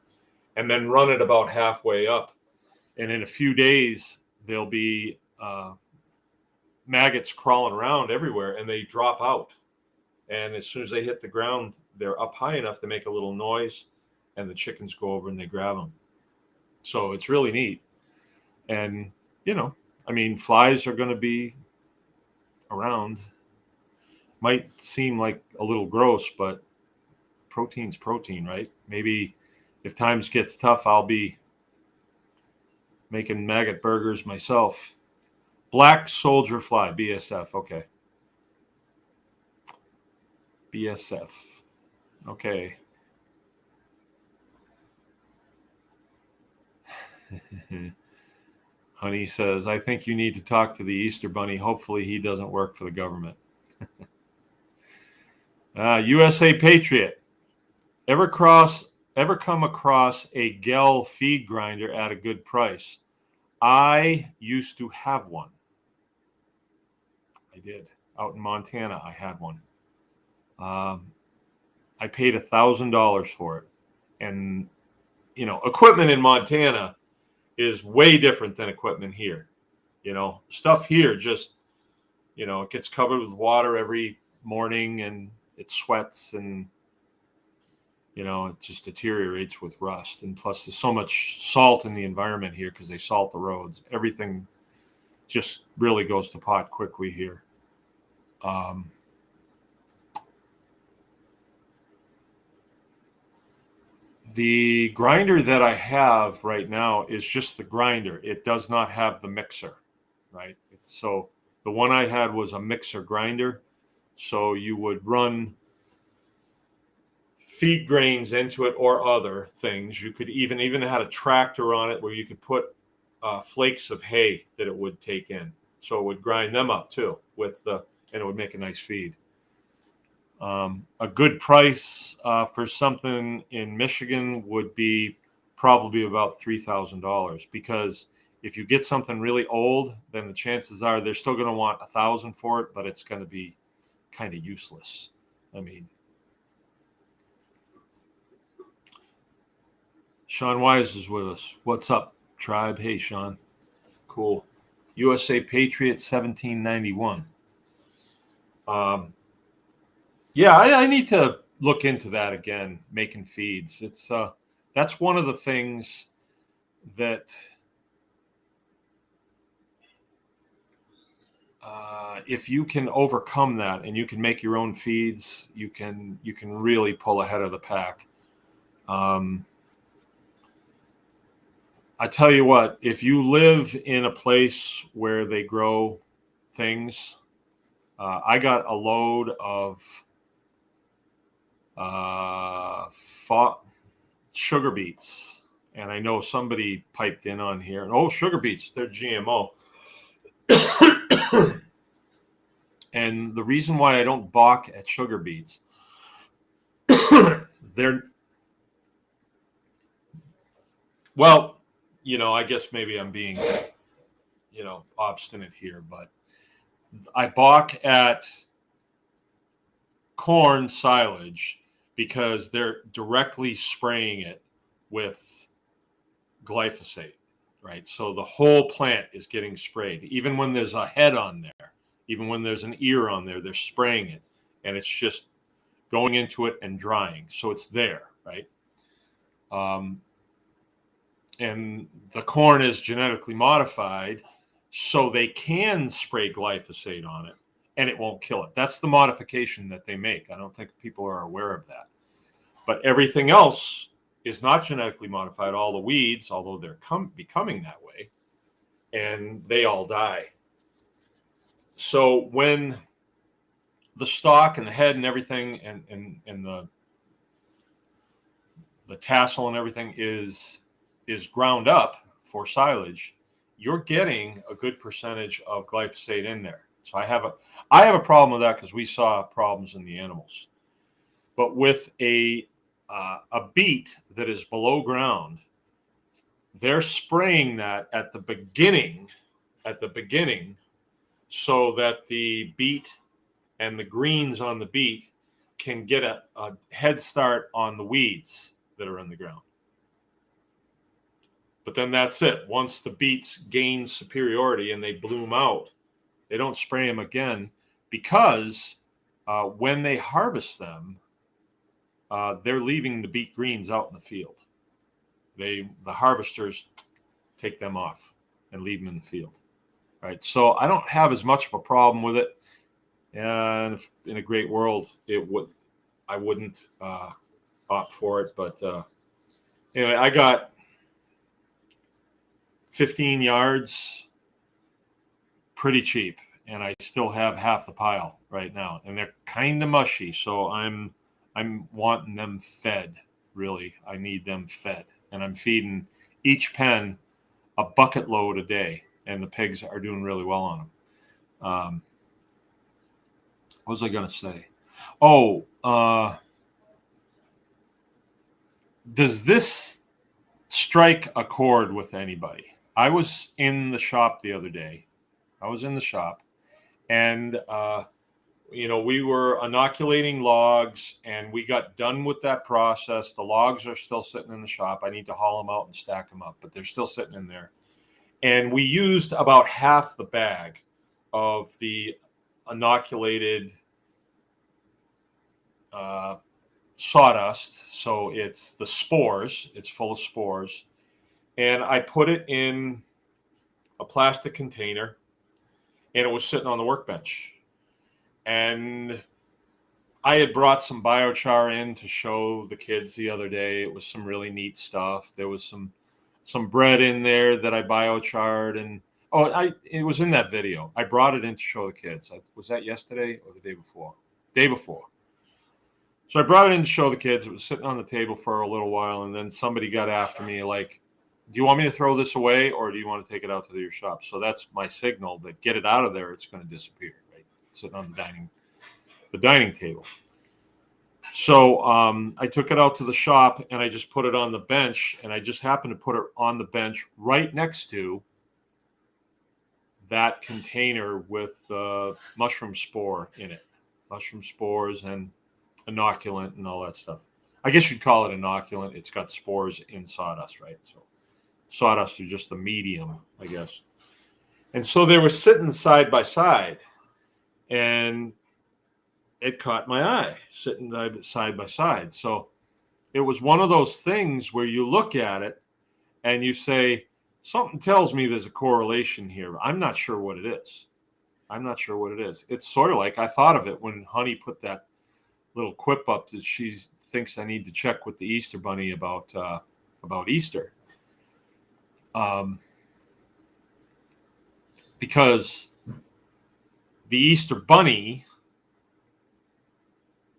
and then run it about halfway up. And in a few days, there'll be maggots crawling around everywhere, and they drop out. And as soon as they hit the ground, they're up high enough to make a little noise, and the chickens go over and they grab them. So it's really neat. And, flies are going to be around. Might seem like a little gross, but protein's protein, right? Maybe if times gets tough, I'll be making maggot burgers myself. Black soldier fly, BSF. Okay. BSF. Okay. Honey says, I think you need to talk to the Easter Bunny. Hopefully he doesn't work for the government. USA Patriot. Ever come across a Gel feed grinder at a good price? I used to have one. I did. Out in Montana, I had one. I paid $1,000 for it. And, equipment in Montana is way different than equipment here. Stuff here just, it gets covered with water every morning and it sweats and, it just deteriorates with rust. And plus there's so much salt in the environment here because they salt the roads. Everything just really goes to pot quickly here. The grinder that I have right now is just the grinder. It does not have the mixer, right? So the one I had was a mixer grinder. So you would run feed grains into it or other things. You could even had a tractor on it where you could put flakes of hay that it would take in. So it would grind them up too and it would make a nice feed. A good price for something in Michigan would be probably about $3,000, because if you get something really old, then the chances are they're still going to want $1,000 for it, but it's going to be kind of useless. I mean, Sean Wise is with us. What's up, tribe? Hey, Sean. Cool. USA Patriot 1791. Yeah, I need to look into that again, making feeds. It's that's one of the things that if you can overcome that and you can make your own feeds, you can really pull ahead of the pack. I tell you what, if you live in a place where they grow things, I got a load of sugar beets, and I know somebody piped in on here. Oh, sugar beets, they're GMO. And the reason why I don't balk at sugar beets, they're, well, I guess maybe I'm being, obstinate here, but I balk at corn silage because they're directly spraying it with glyphosate, right? So the whole plant is getting sprayed. Even when there's a head on there, even when there's an ear on there, they're spraying it, and it's just going into it and drying. So it's there, right? And the corn is genetically modified so they can spray glyphosate on it and it won't kill it. That's the modification that they make. I don't think people are aware of that. But everything else is not genetically modified. All the weeds, although they're becoming that way, and they all die. So when the stalk and the head and everything and the tassel and everything is ground up for silage, you're getting a good percentage of glyphosate in there. So I have a problem with that because we saw problems in the animals. But with a beet that is below ground, they're spraying that at the beginning, so that the beet and the greens on the beet can get a head start on the weeds that are in the ground. But then that's it. Once the beets gain superiority and they bloom out, they don't spray them again, because when they harvest them, they're leaving the beet greens out in the field. The harvesters take them off and leave them in the field, right? So I don't have as much of a problem with it. And in a great world, I wouldn't opt for it. But anyway, I got 15 yards pretty cheap, and I still have half the pile right now, and they're kind of mushy. So I'm wanting them fed. Really, I need them fed, and I'm feeding each pen a bucket load a day, and the pigs are doing really well on them. What was I going to say? Oh, does this strike a chord with anybody? I was in the shop the other day. And we were inoculating logs, and we got done with that process. The logs are still sitting in the shop. I need to haul them out and stack them up, but they're still sitting in there. And we used about half the bag of the inoculated sawdust. So it's the spores. It's full of spores. And I put it in a plastic container, and it was sitting on the workbench. And I had brought some biochar in to show the kids the other day. It was some really neat stuff. There was some bread in there that I biocharred, and it was in that video. I brought it in to show the kids. Was that yesterday or the day before? Day before. So I brought it in to show the kids. It was sitting on the table for a little while, and then somebody got after me like, do you want me to throw this away, or do you want to take it out to your shop? So that's my signal that get it out of there. It's going to disappear, right? Sitting on the dining table. So I took it out to the shop and I just put it on the bench, and I just happened to put it on the bench right next to that container with mushroom spore in it, mushroom spores and inoculant and all that stuff. I guess you'd call it inoculant. It's got spores in sawdust, right? So sawdust is just the medium, I guess. And so they were sitting side by side, and it caught my eye, sitting side by side. So it was one of those things where you look at it and you say, something tells me there's a correlation here. I'm not sure what it is. It's sort of like I thought of it when Honey put that little quip up that she thinks I need to check with the Easter Bunny about Easter. Because the Easter Bunny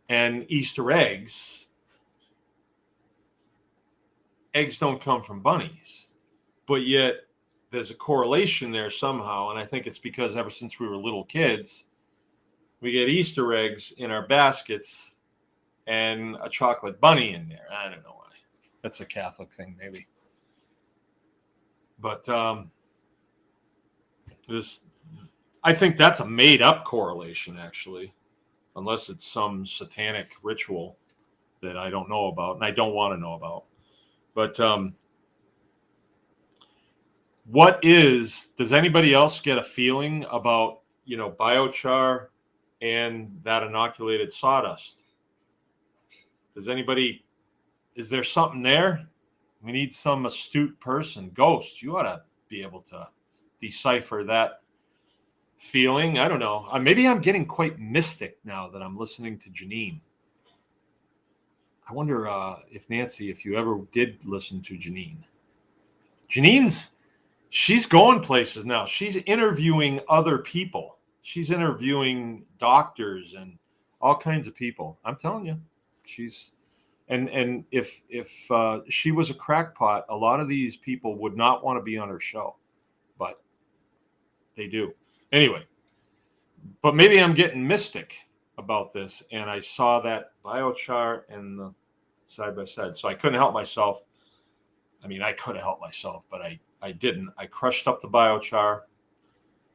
and Easter eggs don't come from bunnies, but yet there's a correlation there somehow. And I think it's because ever since we were little kids, we get Easter eggs in our baskets and a chocolate bunny in there. I don't know why. That's a Catholic thing, maybe. But I think that's a made up correlation, actually, unless it's some satanic ritual that I don't know about and I don't want to know about. But does anybody else get a feeling about, biochar and that inoculated sawdust? Is there something there? We need some astute person. Ghost, you ought to be able to decipher that feeling. I don't know. Maybe I'm getting quite mystic now that I'm listening to Janine. I wonder if you ever did listen to Janine. She's going places now. She's interviewing other people. She's interviewing doctors and all kinds of people. I'm telling you, and if she was a crackpot, a lot of these people would not want to be on her show, but they do. Anyway, but maybe I'm getting mystic about this, and I saw that biochar and the side by side, so I couldn't help myself. I mean, I could have helped myself, but I didn't. I crushed up the biochar.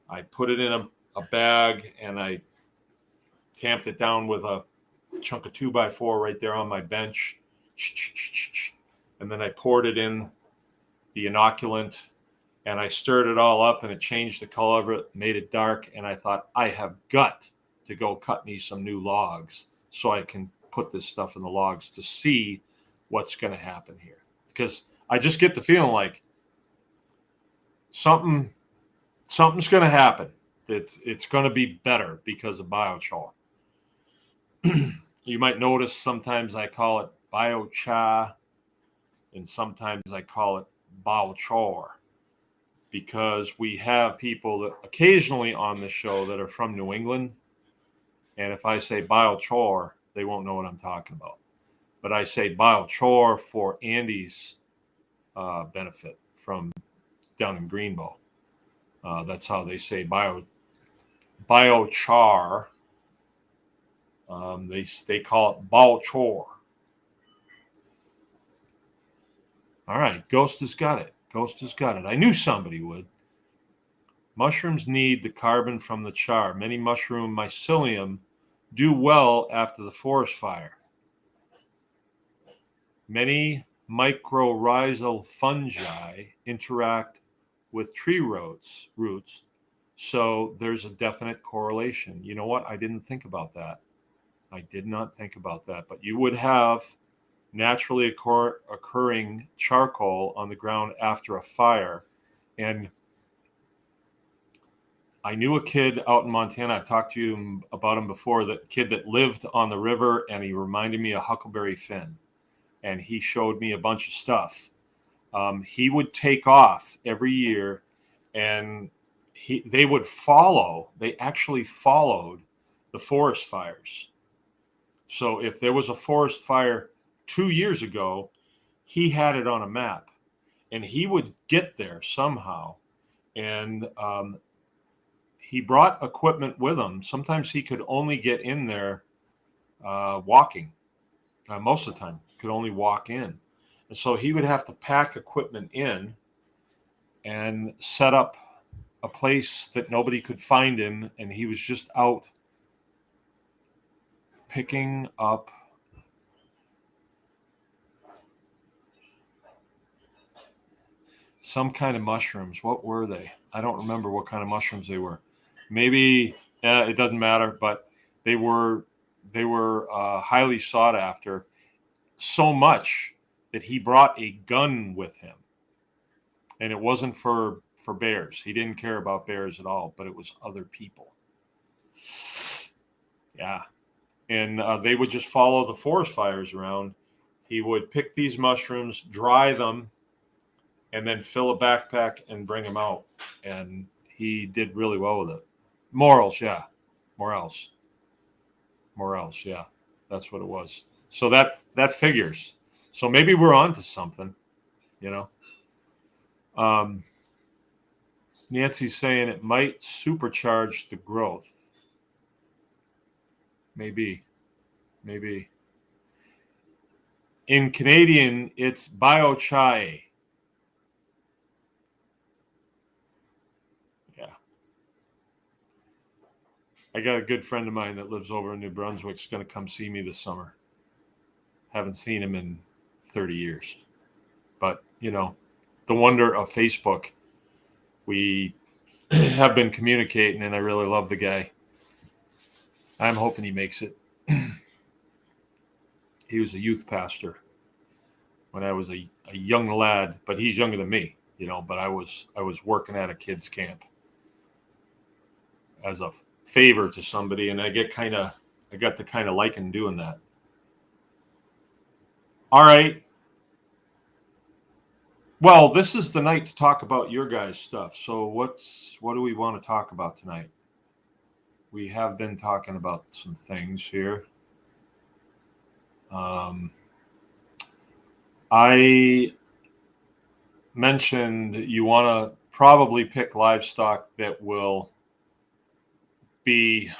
I put it in a bag, and I tamped it down with a chunk of 2x4 right there on my bench. And then I poured it in the inoculant, and I stirred it all up, and it changed the color of it, made it dark. And I thought, I have got to go cut me some new logs so I can put this stuff in the logs to see what's going to happen here. Because I just get the feeling like something's going to happen. It's going to be better because of biochar. You might notice sometimes I call it biochar and sometimes I call it biochar, because we have people that occasionally on the show that are from New England. And if I say biochar, they won't know what I'm talking about. But I say biochar for Andy's benefit from down in Greenbow. That's how they say biochar. They call it biochar. All right, Ghost has got it. I knew somebody would. Mushrooms need the carbon from the char. Many mushroom mycelium do well after the forest fire. Many mycorrhizal fungi interact with tree roots, so there's a definite correlation. You know what? I didn't think about that. I did not think about that. But you would have naturally occurring charcoal on the ground after a fire. And I knew a kid out in Montana. I've talked to you about him before. That kid that lived on the river, and he reminded me of Huckleberry Finn. And he showed me a bunch of stuff. He would take off every year, and they actually followed the forest fires. So if there was a forest fire 2 years ago, he had it on a map, and he would get there somehow. And he brought equipment with him. Sometimes he could only get in there walking. most of the time, could only walk in. And so he would have to pack equipment in and set up a place that nobody could find him. And he was just out picking up some kind of mushrooms. What were they? I don't remember what kind of mushrooms they were. Maybe it doesn't matter, but they were highly sought after, so much that he brought a gun with him, and it wasn't for bears. He didn't care about bears at all, but it was other people. Yeah, and they would just follow the forest fires around. He would pick these mushrooms, dry them, and then fill a backpack and bring them out. And he did really well with it. Morels, yeah. Morels, yeah. That's what it was. So that figures. So maybe we're on to something, you know. Nancy's saying it might supercharge the growth. Maybe. In Canadian, it's biochai. Yeah. I got a good friend of mine that lives over in New Brunswick. Is going to come see me this summer. Haven't seen him in 30 years. But, you know, the wonder of Facebook. We have been communicating, and I really love the guy. I'm hoping he makes it. He was a youth pastor when I was a young lad, but he's younger than me, you know, but I was working at a kids camp as a favor to somebody, and I got to kind of liking doing that. All right. Well, this is the night to talk about your guys' stuff. So what do we want to talk about tonight? We have been talking about some things here. I mentioned you want to probably pick livestock that will be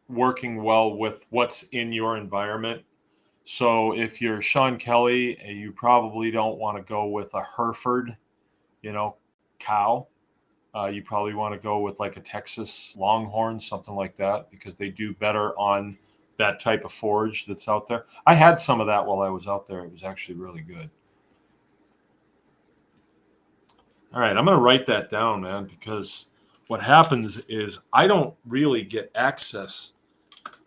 working well with what's in your environment. So if you're Sean Kelly, you probably don't want to go with a Hereford, you know, cow. You probably want to go with like a Texas Longhorn, something like that, because they do better on that type of forage that's out there. I had some of that while I was out there. It was actually really good. All right, I'm going to write that down, man, because what happens is I don't really get access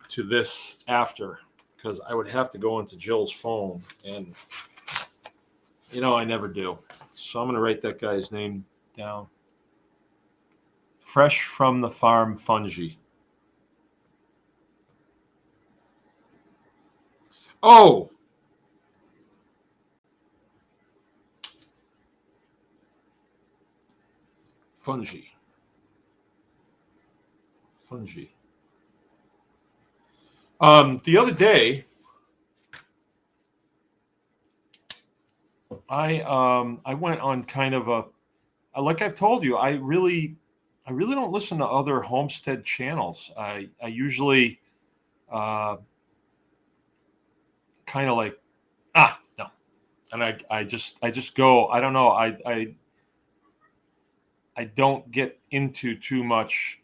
to this after, because I would have to go into Jill's phone, and, you know, I never do. So I'm going to write that guy's name down. Fresh from the farm fungi. Oh! Fungi. The other day, I went on kind of like I've told you, I really don't listen to other homestead channels. I usually kind of like no, and I just go. I don't know. I don't get into too much.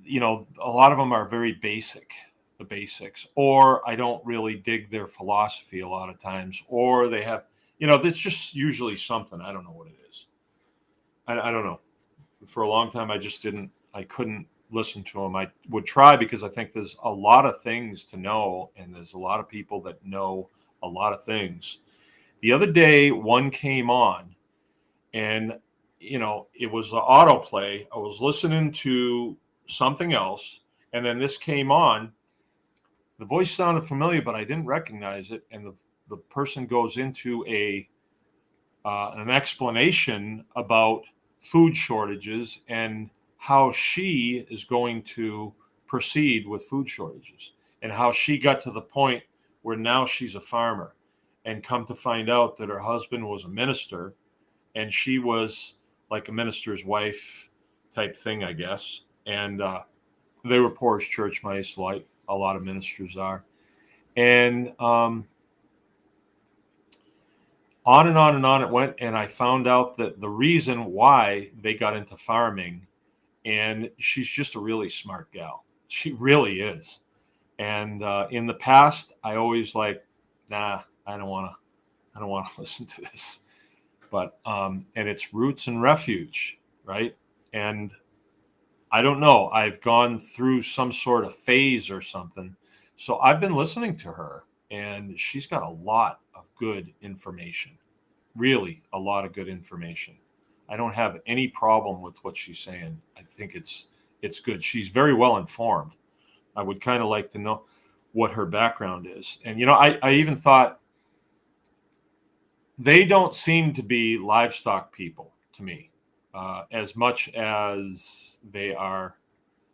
You know, a lot of them are very basic, the basics, or I don't really dig their philosophy a lot of times, or they have, you know, it's just usually something. I don't know what it is. I don't know. For a long time, I couldn't listen to them. I would try because I think there's a lot of things to know, and there's a lot of people that know a lot of things. The other day, one came on, and, you know, it was the autoplay. I was listening to something else, and then this came on. The voice sounded familiar, but I didn't recognize it, and the person goes into an explanation about food shortages and how she is going to proceed with food shortages, and how she got to the point where now she's a farmer, and come to find out that her husband was a minister, and she was like a minister's wife type thing, I guess. And they were poor as church mice, like a lot of ministers are. And on and on and on it went. And I found out that the reason why they got into farming, and she's just a really smart gal. She really is. And in the past, I always nah, I don't want to listen to this. But and it's roots and refuge, right? And I don't know. I've gone through some sort of phase or something. So I've been listening to her, and she's got a lot of good information. Really, a lot of good information. I don't have any problem with what she's saying. I think it's good. She's very well informed. I would kind of like to know what her background is. And I even thought they don't seem to be livestock people to me, as much as they are.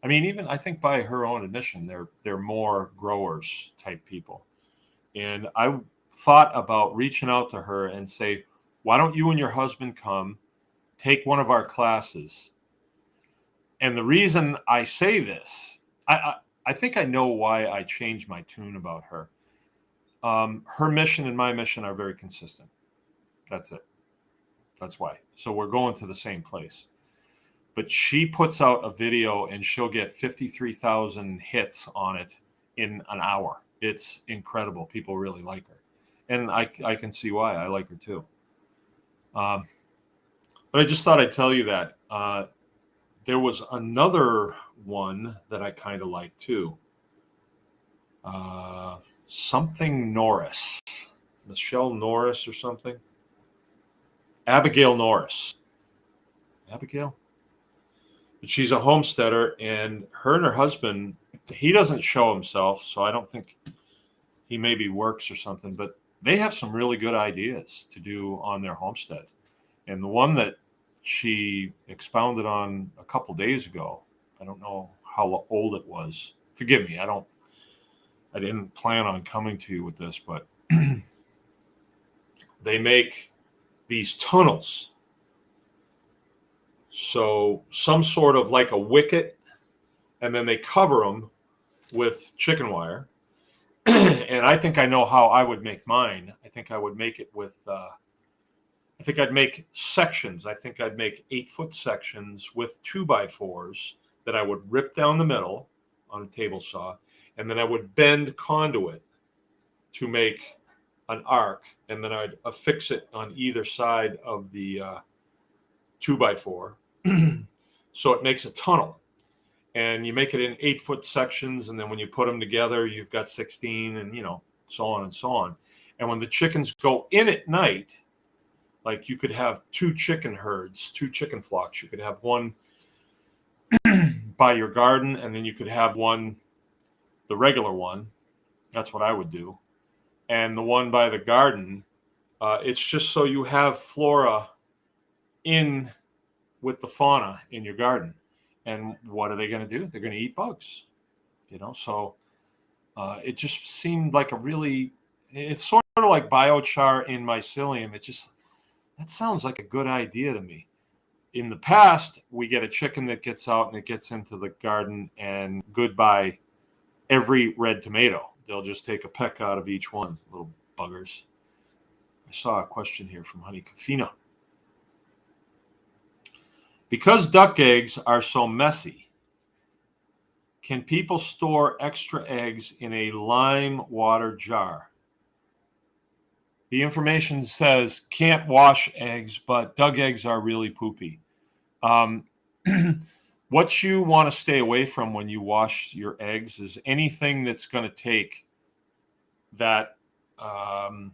I mean, even I think by her own admission, they're more growers type people. And I thought about reaching out to her and say, why don't you and your husband come take one of our classes? And the reason I say this, I think I know why I changed my tune about her. Her mission and my mission are very consistent. That's it. That's why. So we're going to the same place. But she puts out a video and she'll get 53,000 hits on it in an hour. It's incredible. People really like her. And I can see why. I like her too. But I just thought I'd tell you that. There was another one that I kind of liked too. Something Norris. Michelle Norris or something. Abigail Norris. Abigail? But she's a homesteader, and her husband, he doesn't show himself, so I don't think he maybe works or something, but they have some really good ideas to do on their homestead. And the one that she expounded on a couple days ago, I don't know how old it was. Forgive me, I didn't plan on coming to you with this, but they make these tunnels. So some sort of like a wicket, and then they cover them with chicken wire. And I think I know how I would make mine. I think I would make it with, I think I'd make sections. I think I'd make 8-foot sections with 2x4s that I would rip down the middle on a table saw. And then I would bend conduit to make an arc. And then I'd affix it on either side of the 2x4. So it makes a tunnel. And you make it in 8-foot sections. And then when you put them together, you've got 16 and, so on and so on. And when the chickens go in at night, like you could have 2 chicken herds, 2 chicken flocks. You could have one by your garden, and then you could have one, the regular one. That's what I would do. And the one by the garden, it's just so you have flora in with the fauna in your garden. And what are they going to do? They're going to eat bugs, So it just seemed like it's sort of like biochar in mycelium. That sounds like a good idea to me. In the past, we get a chicken that gets out and it gets into the garden, and goodbye every red tomato. They'll just take a peck out of each one, little buggers. I saw a question here from Honey Kafina. Because duck eggs are so messy, can people store extra eggs in a lime water jar? The information says can't wash eggs, but duck eggs are really poopy. What you want to stay away from when you wash your eggs is anything that's going to take that. Can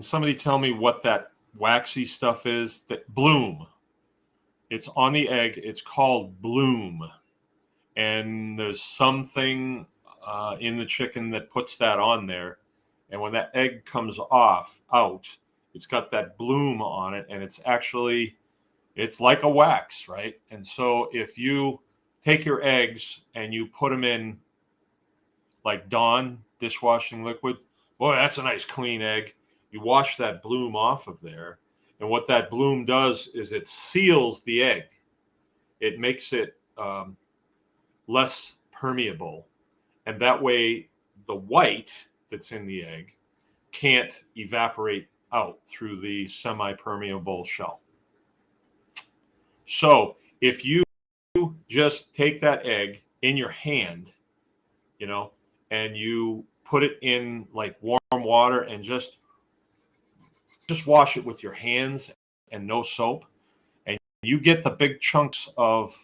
somebody tell me what that waxy stuff is? That bloom. It's on the egg. It's called bloom. And there's something in the chicken that puts that on there. And when that egg comes out, it's got that bloom on it. And it's like a wax, right? And so if you take your eggs and you put them in like Dawn dishwashing liquid, boy, that's a nice clean egg. You wash that bloom off of there. And what that bloom does is it seals the egg. It makes it less permeable. And that way the white that's in the egg can't evaporate out through the semi-permeable shell. So if you just take that egg in your hand, and you put it in like warm water and just wash it with your hands and no soap, and you get the big chunks of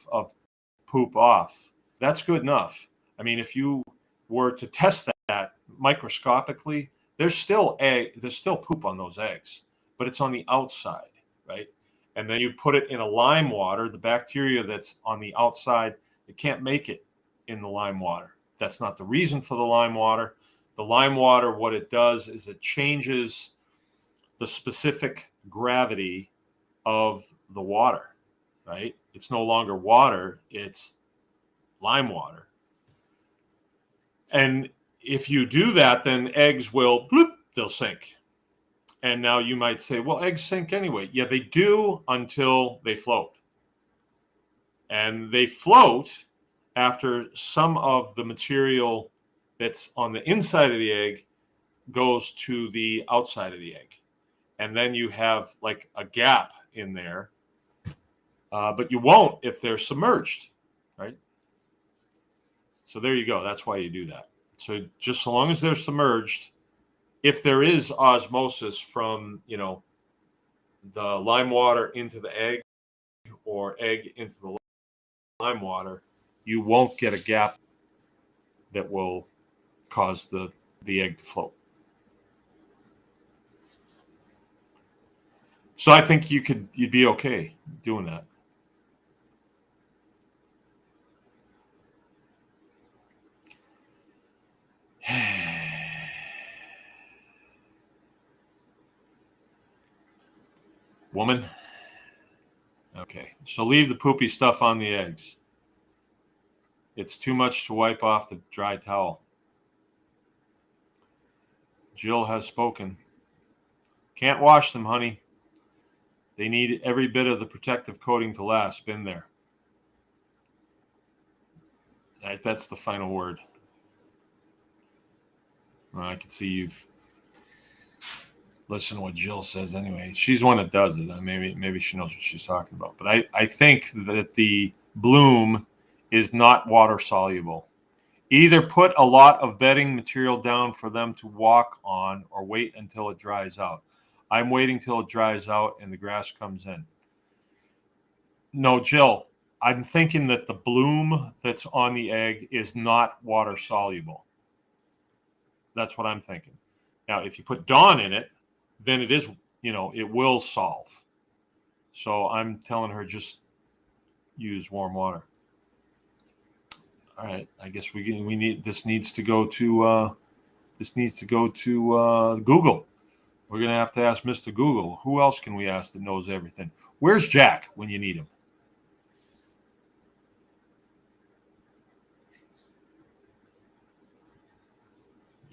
poop off, that's good enough. I mean, if you were to test that microscopically, there's still poop on those eggs, but it's on the outside, right? And then you put it in a lime water, the bacteria that's on the outside, it can't make it in the lime water. That's not the reason for the lime water. The lime water, what it does is it changes the specific gravity of the water, right? It's no longer water, it's lime water. And if you do that, then eggs will, bloop, they'll sink. And now you might say, well, eggs sink anyway. Yeah, they do until they float. And they float after some of the material that's on the inside of the egg goes to the outside of the egg. And then you have like a gap in there. But you won't if they're submerged, right? So there you go. That's why you do that. So just so long as they're submerged, if there is osmosis from, the lime water into the egg or egg into the lime water, you won't get a gap that will cause the egg to float. So I think you'd be okay doing that. Woman. Okay, so leave the poopy stuff on the eggs. It's too much to wipe off the dry towel. Jill has spoken. Can't wash them, honey. They need every bit of the protective coating to last. Been there. Right, that's the final word. Well, I can see you've listened to what Jill says anyway. She's the one that does it. Maybe she knows what she's talking about. But I think that the bloom is not water soluble. Either put a lot of bedding material down for them to walk on or wait until it dries out. I'm waiting till it dries out and the grass comes in. No, Jill, I'm thinking that the bloom that's on the egg is not water soluble. That's what I'm thinking. Now, if you put Dawn in it, then it is, it will solve. So I'm telling her just use warm water. All right, I guess we need this needs to go to Google. We're gonna have to ask Mr. Google. Who else can we ask that knows everything? Where's Jack when you need him?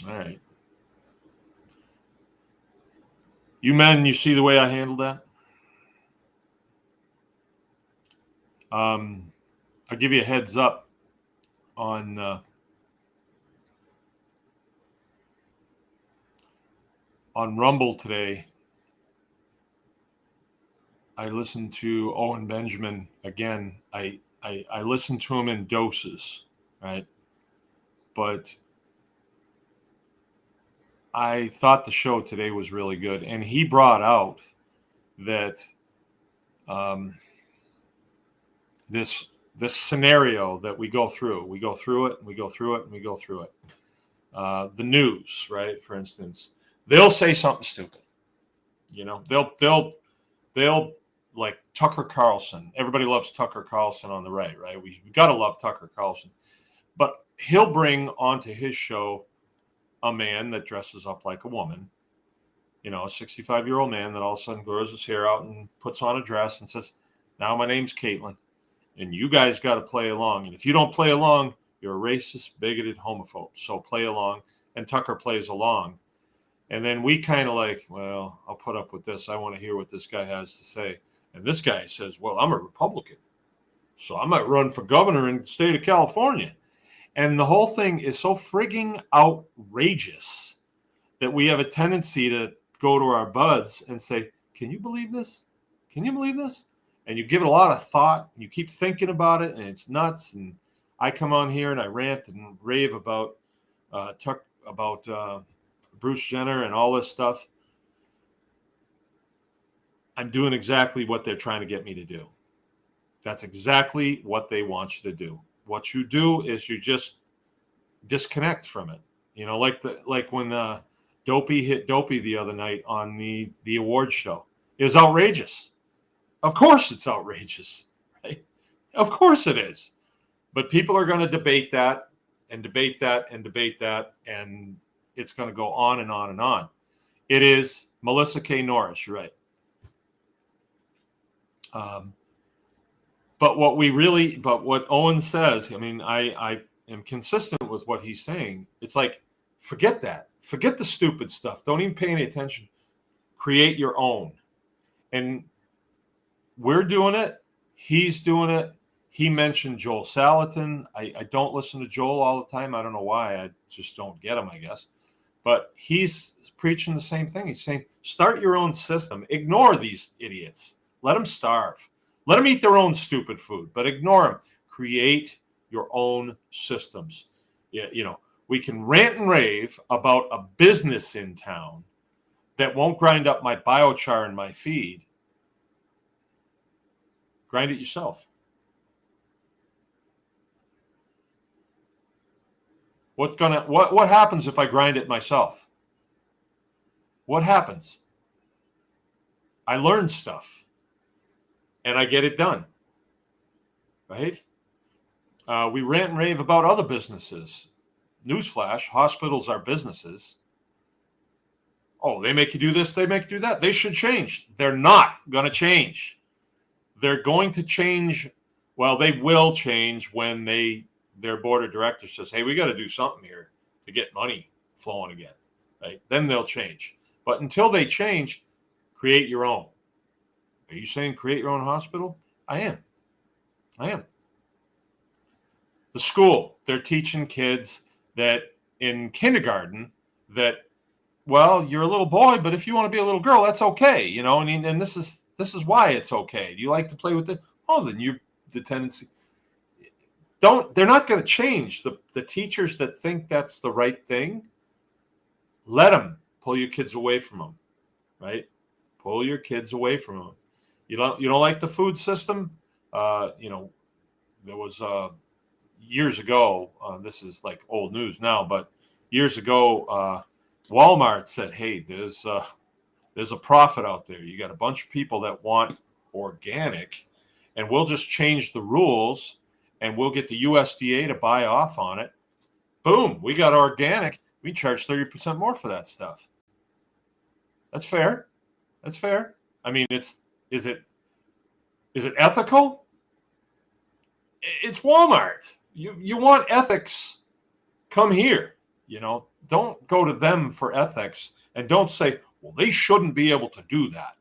All right. You men, you see the way I handled that? I'll give you a heads up on Rumble today. I listened to Owen Benjamin again. I listened to him in doses, right? But I thought the show today was really good. And he brought out that this scenario that we go through it, and we go through it, and we go through it. The news, right? For instance, they'll say something stupid. They'll like Tucker Carlson. Everybody loves Tucker Carlson on the right? We got to love Tucker Carlson. But he'll bring onto his show a man that dresses up like a woman, a 65-year-old man that all of a sudden grows his hair out and puts on a dress and says, now my name's Caitlin, and you guys got to play along. And if you don't play along, you're a racist, bigoted homophobe. So play along. And Tucker plays along. And then we kind of like, well, I'll put up with this. I want to hear what this guy has to say. And this guy says, well, I'm a Republican. So I might run for governor in the state of California. And the whole thing is so frigging outrageous that we have a tendency to go to our buds and say, can you believe this? Can you believe this? And you give it a lot of thought, and you keep thinking about it, and it's nuts. And I come on here and I rant and rave about Bruce Jenner and all this stuff. I'm doing exactly what they're trying to get me to do. That's exactly what they want you to do. What you do is you just disconnect from it. You know, like when Dopey hit Dopey the other night on the awards show. It was outrageous. Of course it's outrageous, right? Of course it is. But people are going to debate that and debate that and debate that, and it's going to go on and on and on. It is Melissa K. Norris, you're right. But what Owen says, I mean, I am consistent with what he's saying. It's like, forget that. Forget the stupid stuff. Don't even pay any attention. Create your own. And we're doing it. He's doing it. He mentioned Joel Salatin. I don't listen to Joel all the time. I don't know why. I just don't get him, I guess. But he's preaching the same thing. He's saying, start your own system. Ignore these idiots. Let them starve. Let them eat their own stupid food, but ignore them. Create your own systems. Yeah, you know, we can rant and rave about a business in town that won't grind up my biochar and my feed. Grind it yourself. What happens if I grind it myself? What happens? I learn stuff. And I get it done, right? We rant and rave about other businesses. Newsflash, hospitals are businesses. Oh, they make you do this, they make you do that. They should change. They're not going to change. They're going to change. Well, they will change when their board of directors says, hey, we got to do something here to get money flowing again, right? Then they'll change. But until they change, create your own. Are you saying create your own hospital? I am. The school, they're teaching kids that in kindergarten that, well, you're a little boy, but if you want to be a little girl, that's okay, you know. And this is why it's okay. Do you like to play with it? Oh, then the tendency. They're not going to change. The teachers that think that's the right thing, let them pull your kids away from them, right? Pull your kids away from them. You don't like the food system? You know, there was years ago. This is like old news now, but years ago, Walmart said, "Hey, there's a profit out there. You got a bunch of people that want organic, and we'll just change the rules, and we'll get the USDA to buy off on it. Boom, we got organic. We charge 30% more for that stuff. That's fair. That's fair. I mean, is it ethical? It's Walmart. You want ethics? Come here. You know, don't go to them for ethics, and don't say, well, they shouldn't be able to do that.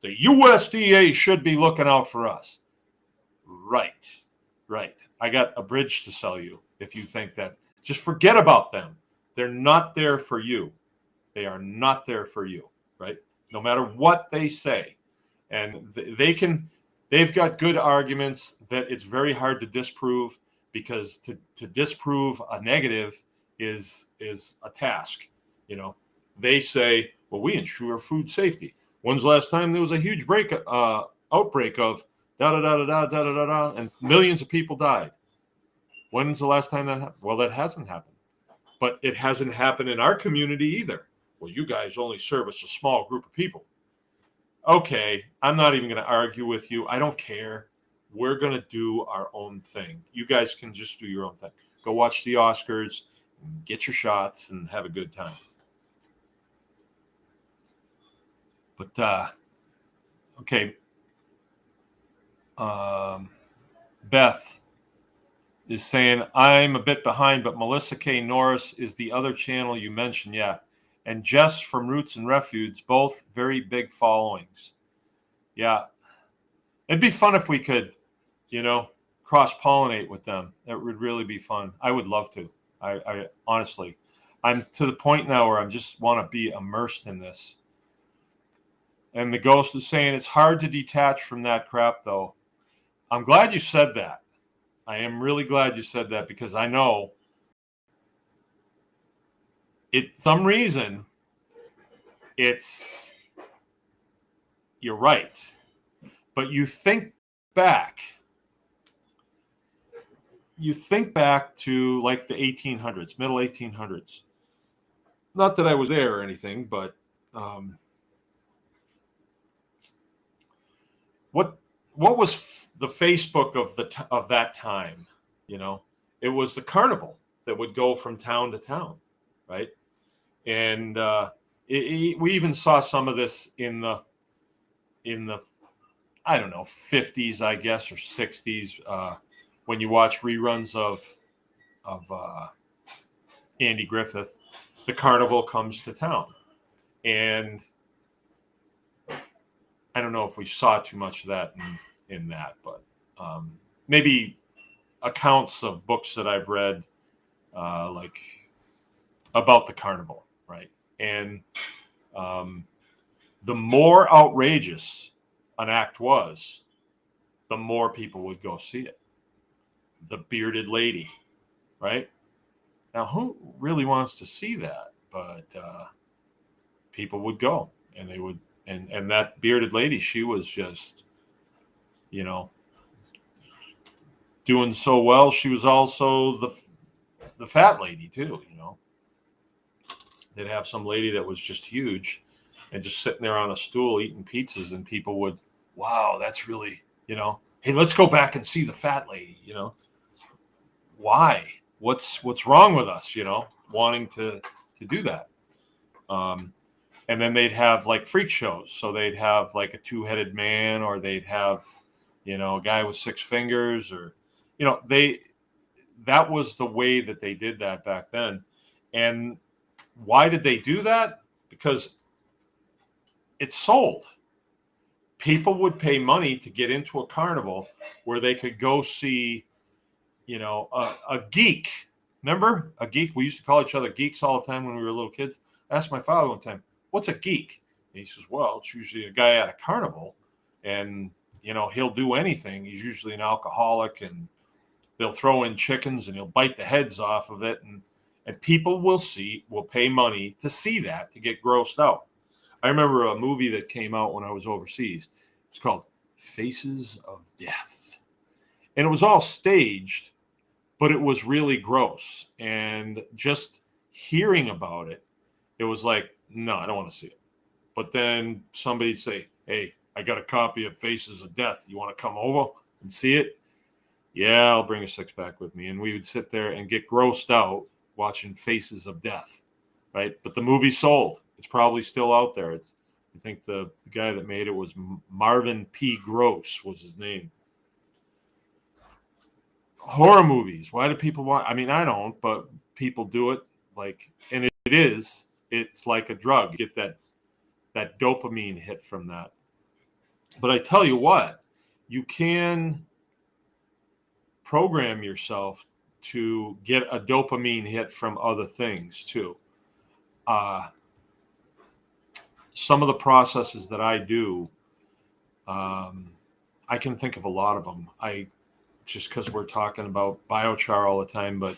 The USDA should be looking out for us. Right. I got a bridge to sell you if you think that. Just forget about them. They're not there for you. They are not there for you, right? No matter what they say. And they've got good arguments that it's very hard to disprove, because to disprove a negative is a task. You know, they say, well, we ensure food safety. When's the last time there was a huge outbreak of da-da-da-da-da-da-da-da, and millions of people died? When's the last time that happened? Well, that hasn't happened. But it hasn't happened in our community either. Well, you guys only service a small group of people. Okay, I'm not even going to argue with you. I don't care. We're going to do our own thing. You guys can just do your own thing. Go watch the Oscars, get your shots, and have a good time. But, okay. Beth is saying, I'm a bit behind, but Melissa K. Norris is the other channel you mentioned. Yeah. And Jess from Roots and Refuge, both very big followings. Yeah. It'd be fun if we could, you know, cross-pollinate with them. That would really be fun. I would love to. I honestly, I'm to the point now where I just want to be immersed in this. And the ghost is saying it's hard to detach from that crap, though. I'm glad you said that. I am really glad you said that, because I know some reason you're right. But you think back to like the 1800s, middle 1800s. Not that I was there or anything, but what was the Facebook of that time? You know, it was the carnival that would go from town to town, right? And we even saw some of this in the I don't know, 50s, I guess, or 60s, when you watch reruns of Andy Griffith. The carnival comes to town, and I don't know if we saw too much of that in that, but maybe accounts of books that I've read, like about the carnival, right? And the more outrageous an act was, the more people would go see it. The bearded lady, right? Now, who really wants to see that? But people would go, and they would, and that bearded lady, she was just, you know, doing so well. She was also the fat lady too, you know. They'd have some lady that was just huge and just sitting there on a stool eating pizzas, and people would, wow, that's really, you know, hey, let's go back and see the fat lady, you know. Why? What's wrong with us, you know, wanting to do that? And then they'd have like freak shows. So they'd have like a two-headed man, or they'd have, you know, a guy with six fingers, or, you know, that was the way that they did that back then. And why did they do that? Because it sold. People would pay money to get into a carnival where they could go see, you know, a geek. Remember a geek? We used to call each other geeks all the time when we were little kids. I asked my father one time, what's a geek? And he says, well, it's usually a guy at a carnival, and, you know, he'll do anything. He's usually an alcoholic, and they'll throw in chickens and he'll bite the heads off of it. And people will pay money to see that, to get grossed out. I remember a movie that came out when I was overseas. It's called Faces of Death. And it was all staged, but it was really gross. And just hearing about it, it was like, no, I don't want to see it. But then somebody'd say, hey, I got a copy of Faces of Death. You want to come over and see it? Yeah, I'll bring a six-pack with me. And we would sit there and get grossed out watching Faces of Death, right? But the movie sold. It's probably still out there. I think the guy that made it was Marvin P. Gross was his name. Horror movies. Why do people want? I mean, I don't, but people do it. Like, and it's like a drug. You get that dopamine hit from that. But I tell you what, you can program yourself to get a dopamine hit from other things too. Some of the processes that I do, I can think of a lot of them. Just because we're talking about biochar all the time, but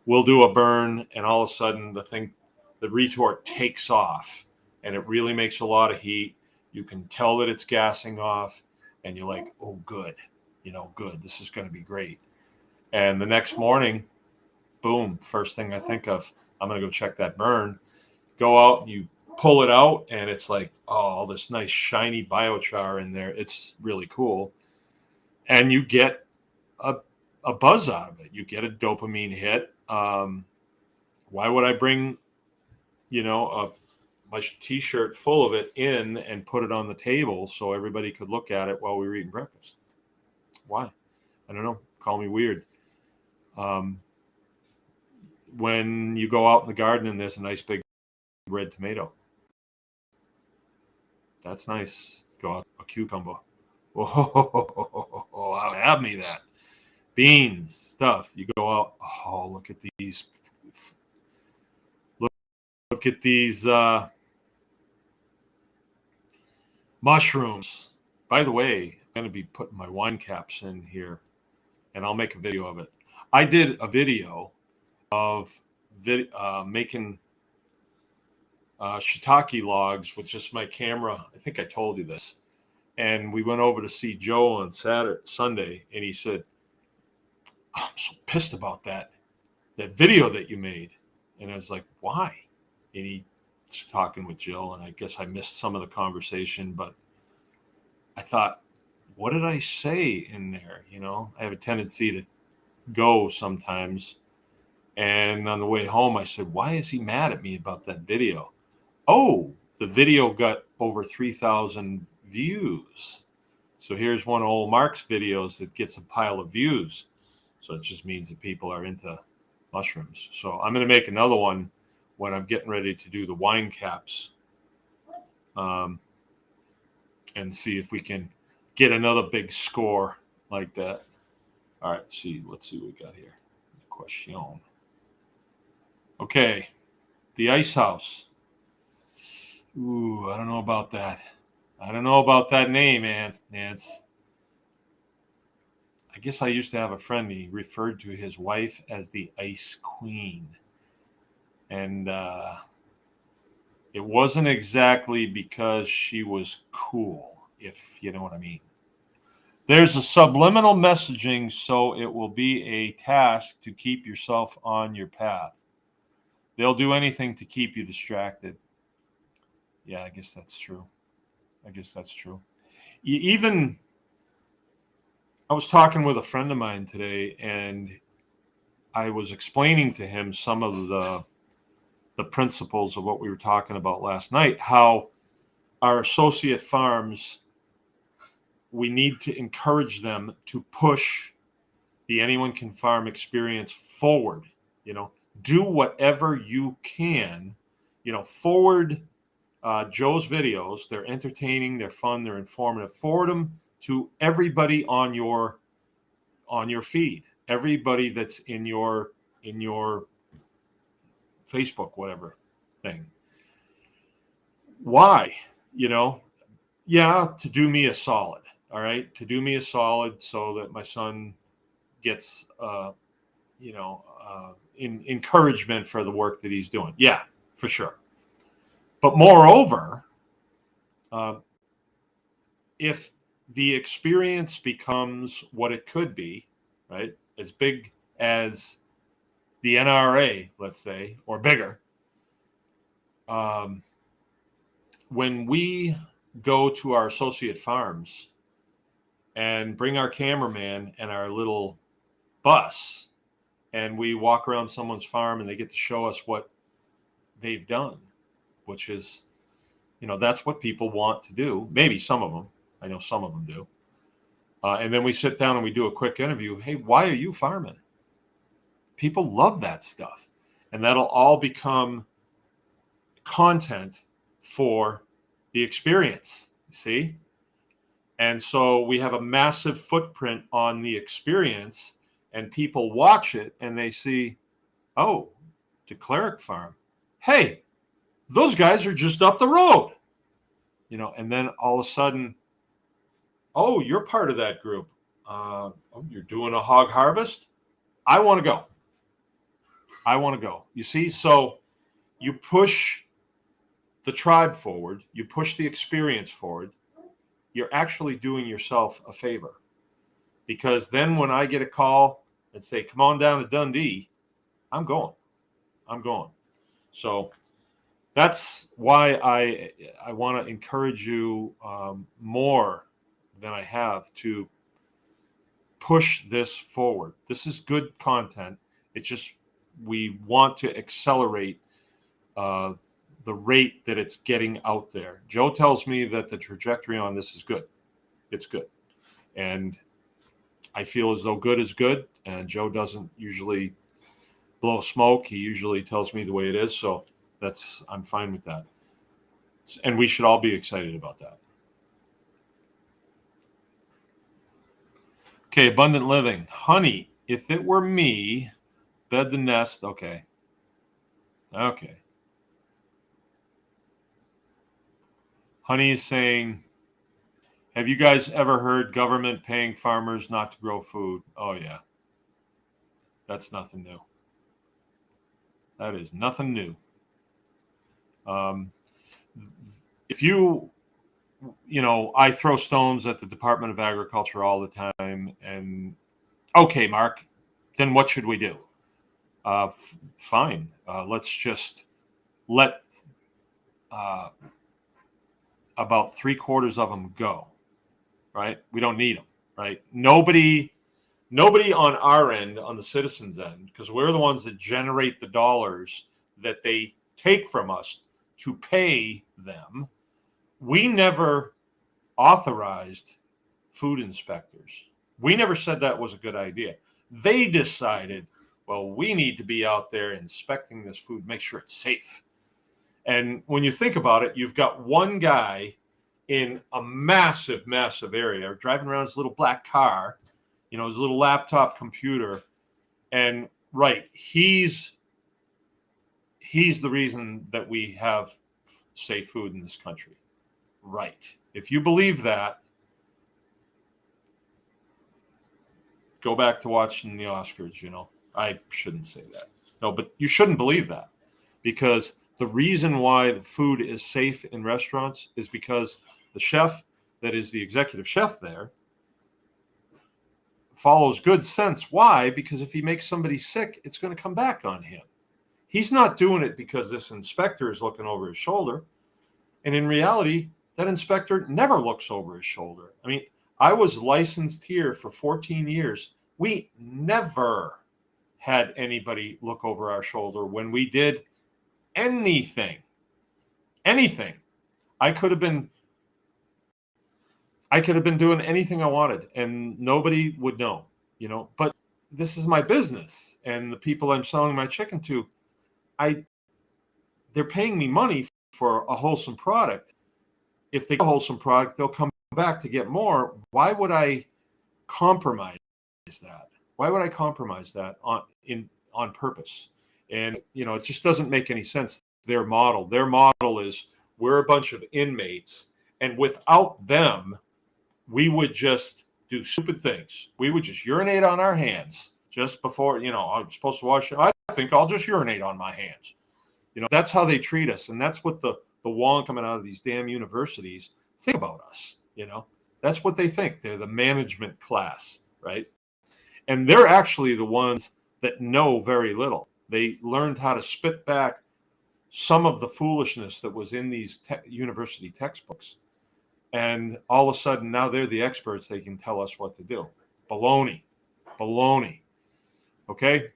we'll do a burn, and all of a sudden the retort takes off, and it really makes a lot of heat. You can tell that it's gassing off, and you're like, oh, good, you know, good. This is going to be great. And the next morning, boom, first thing I think of, I'm going to go check that burn. Go out and you pull it out, and it's like, oh, all this nice shiny biochar in there. It's really cool. And you get a buzz out of it. You get a dopamine hit. Why would I bring, you know, my T-shirt full of it in and put it on the table so everybody could look at it while we were eating breakfast? Why? I don't know. Call me weird. When you go out in the garden and there's a nice big red tomato, that's nice. Go out a cucumber. Oh, have me that. beans, stuff. You go out, oh, look at these. Look at these mushrooms. By the way, I'm going to be putting my wine caps in here, and I'll make a video of it. I did a video of making shiitake logs with just my camera. I think I told you this. And we went over to see Joe on Sunday, and he said, oh, I'm so pissed about that video that you made. And I was like, why? And he was talking with Jill, and I guess I missed some of the conversation, but I thought, what did I say in there? You know, I have a tendency to go sometimes. And on the way home, I said, why is he mad at me about that video? Oh, the video got over 3,000 views. So here's one of old Mark's videos that gets a pile of views. So it just means that people are into mushrooms. So I'm going to make another one when I'm getting ready to do the wine caps, and see if we can get another big score like that. All right, let's see what we got here. Question. Okay, the ice house. Ooh, I don't know about that. I don't know about that name, Nance. I guess I used to have a friend. He referred to his wife as the Ice Queen. And it wasn't exactly because she was cool, if you know what I mean. There's a subliminal messaging, so it will be a task to keep yourself on your path. They'll do anything to keep you distracted. Yeah, I guess that's true. Even I was talking with a friend of mine today, and I was explaining to him some of the principles of what we were talking about last night, how our associate farms, we need to encourage them to push the Anyone Can Farm experience forward. You know, do whatever you can, forward Joe's videos. They're entertaining, they're fun, they're informative. Forward them to everybody on your feed, everybody that's in your Facebook, whatever thing. Why? To do me a solid. All right, to do me a solid, so that my son gets, encouragement for the work that he's doing. Yeah, for sure. But moreover, if the experience becomes what it could be, right, as big as the NRA, let's say, or bigger, when we go to our associate farms and bring our cameraman and our little bus, and we walk around someone's farm and they get to show us what they've done, which is, that's what people want to do. Maybe some of them. I know some of them do. And then we sit down and we do a quick interview. Hey, why are you farming? People love that stuff. And that'll all become content for the experience, see? And so we have a massive footprint on the experience, and people watch it and they see, oh, DeCleric Farm. Hey, those guys are just up the road. And then all of a sudden, oh, you're part of that group. You're doing a hog harvest? I want to go. You see, so you push the tribe forward, you push the experience forward, you're actually doing yourself a favor. Because then when I get a call and say, come on down to Dundee, I'm going. So that's why I want to encourage you more than I have to push this forward. This is good content. It's just we want to accelerate the rate that it's getting out there. Joe tells me that the trajectory on this is good. It's good. And I feel as though good is good. And Joe doesn't usually blow smoke. He usually tells me the way it is. So I'm fine with that. And we should all be excited about that. Okay, abundant living. Honey, if it were me, bed the nest. Okay. Honey is saying, have you guys ever heard government paying farmers not to grow food? Oh, yeah. That's nothing new. That is nothing new. If I throw stones at the Department of Agriculture all the time. And okay, Mark, then what should we do? Fine. Let's just let about 3/4 of them go. Right? We don't need them. Right? Nobody on our end, on the citizens' end, because we're the ones that generate the dollars that they take from us to pay them. We never authorized food inspectors. We never said that was a good idea. They decided, well, we need to be out there inspecting this food, make sure it's safe. And when you think about it, you've got one guy in a massive, massive area driving around his little black car, his little laptop computer. And right, he's the reason that we have safe food in this country. Right. If you believe that, go back to watching the Oscars, I shouldn't say that. No, but you shouldn't believe that, because the reason why the food is safe in restaurants is because the chef that is the executive chef there follows good sense. Why? Because if he makes somebody sick, it's going to come back on him. He's not doing it because this inspector is looking over his shoulder. And in reality, that inspector never looks over his shoulder. I mean, I was licensed here for 14 years. We never had anybody look over our shoulder when we did anything. Anything. I could have been doing anything I wanted and nobody would know, but this is my business, and the people I'm selling my chicken to, they're paying me money for a wholesome product. If they get a wholesome product, they'll come back to get more. Why would I compromise that? Why would I compromise that on purpose? And, it just doesn't make any sense. Their model is, we're a bunch of inmates, and without them, we would just do stupid things. We would just urinate on our hands just before, I'm supposed to wash it. I think I'll just urinate on my hands. That's how they treat us. And that's what the wong coming out of these damn universities think about us. That's what they think. They're the management class, right? And they're actually the ones that know very little. They learned how to spit back some of the foolishness that was in these university textbooks. And all of a sudden, now they're the experts. They can tell us what to do. Baloney. Okay?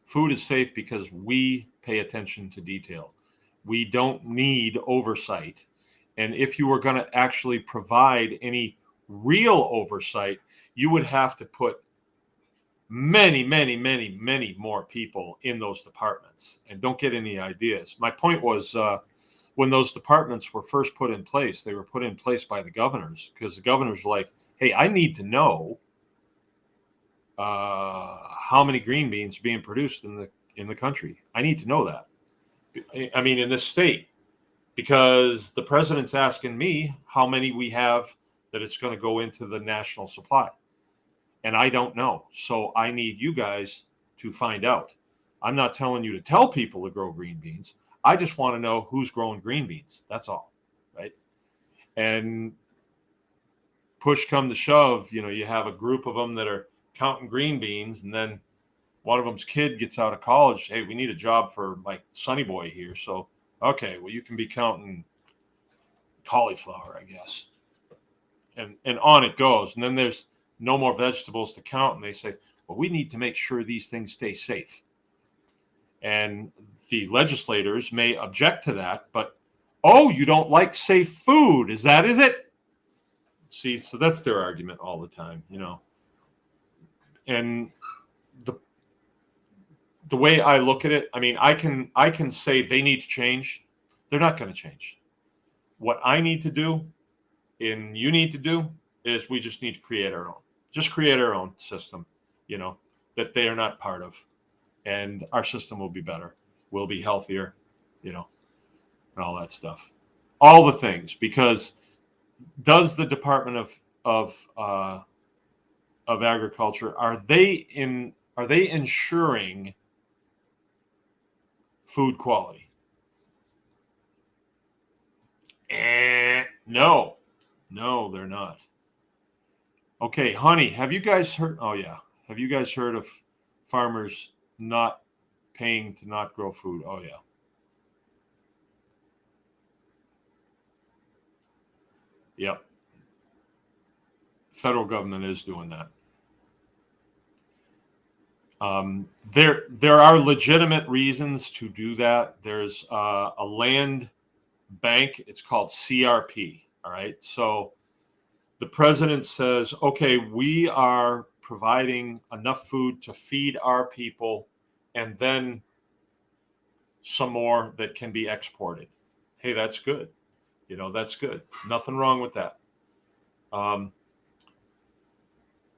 Food is safe because we pay attention to detail. We don't need oversight. And if you were going to actually provide any real oversight, you would have to put many, many, many, many more people in those departments. And don't get any ideas. My point was, when those departments were first put in place, they were put in place by the governors, because the governors were like, hey, I need to know how many green beans are being produced in the country. I need to know that. I mean, in this state, because the president's asking me how many we have that it's going to go into the national supply. And I don't know. So I need you guys to find out. I'm not telling you to tell people to grow green beans. I just want to know who's growing green beans. That's all, right? And push come to shove, you have a group of them that are counting green beans, and then one of them's kid gets out of college. Hey, we need a job for like Sonny Boy here. So, okay, well, you can be counting cauliflower, I guess. And on it goes. And then there's no more vegetables to count. And they say, well, we need to make sure these things stay safe. And the legislators may object to that, but, oh, you don't like safe food. Is it? See, so that's their argument all the time, And the way I look at it, I mean, I can say they need to change. They're not going to change. What I need to do and you need to do is we just need to create our own. Just create our own system, that they are not part of. And our system will be better. We'll be healthier, and all that stuff. All the things, because does the Department of Agriculture, are they ensuring food quality? No, they're not. Okay, honey, have you guys heard? Oh yeah, have you guys heard of farmers not paying to not grow food? Oh yeah. Yep. Federal government is doing that. There are legitimate reasons to do that. There's a land bank. It's called CRP. All right. So the president says, okay, we are providing enough food to feed our people, and then some more that can be exported. Hey, that's good. That's good. Nothing wrong with that.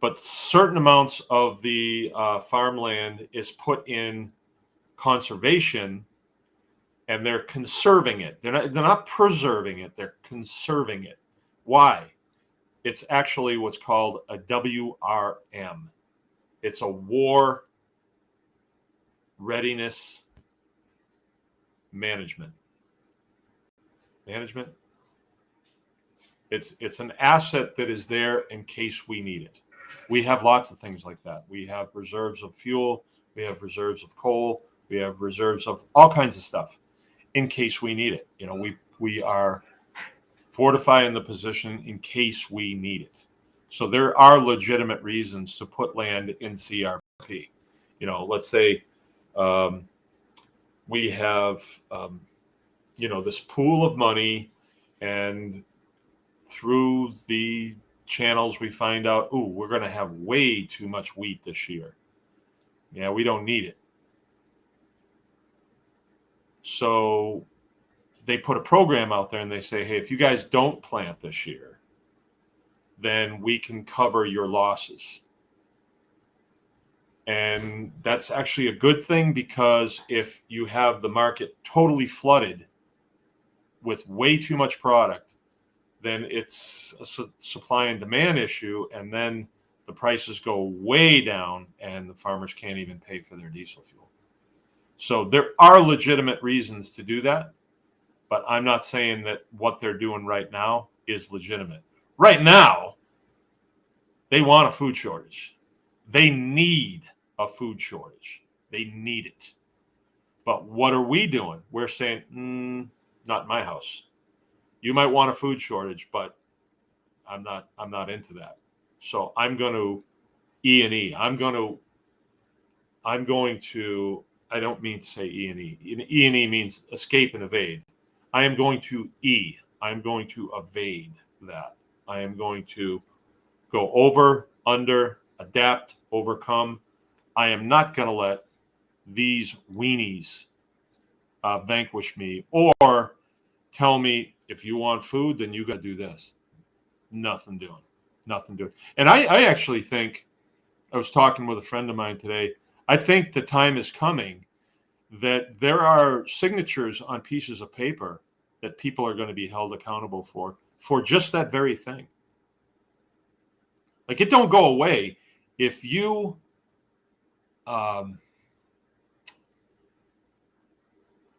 But certain amounts of the farmland is put in conservation, and they're conserving it. They're not preserving it. They're conserving it. Why? It's actually what's called a WRM. It's a war readiness management. It's an asset that is there in case we need it. We have lots of things like that. We have reserves of fuel. We have reserves of coal. We have reserves of all kinds of stuff in case we need it. We are fortifying the position in case we need it. So there are legitimate reasons to put land in CRP. Let's say we have, this pool of money, and through the channels we find out, we're going to have way too much wheat this year. Yeah, we don't need it. So they put a program out there and they say, hey, if you guys don't plant this year, then we can cover your losses. And that's actually a good thing, because if you have the market totally flooded with way too much product, then it's a supply and demand issue, and then the prices go way down and the farmers can't even pay for their diesel fuel. So there are legitimate reasons to do that, but I'm not saying that what they're doing right now is legitimate. Right now, they want a food shortage. They need a food shortage. They need it. But what are we doing? We're saying, not in my house. You might want a food shortage, but I'm not into that. So I'm going to E&E. I don't mean to say E&E. E&E means escape and evade. I am going to E. I'm going to evade that. I am going to go over, under, adapt, overcome. I am not going to let these weenies vanquish me or tell me, if you want food, then you got to do this. Nothing doing. And I actually think, I was talking with a friend of mine today, I think the time is coming that there are signatures on pieces of paper that people are going to be held accountable for just that very thing. Like, it don't go away if you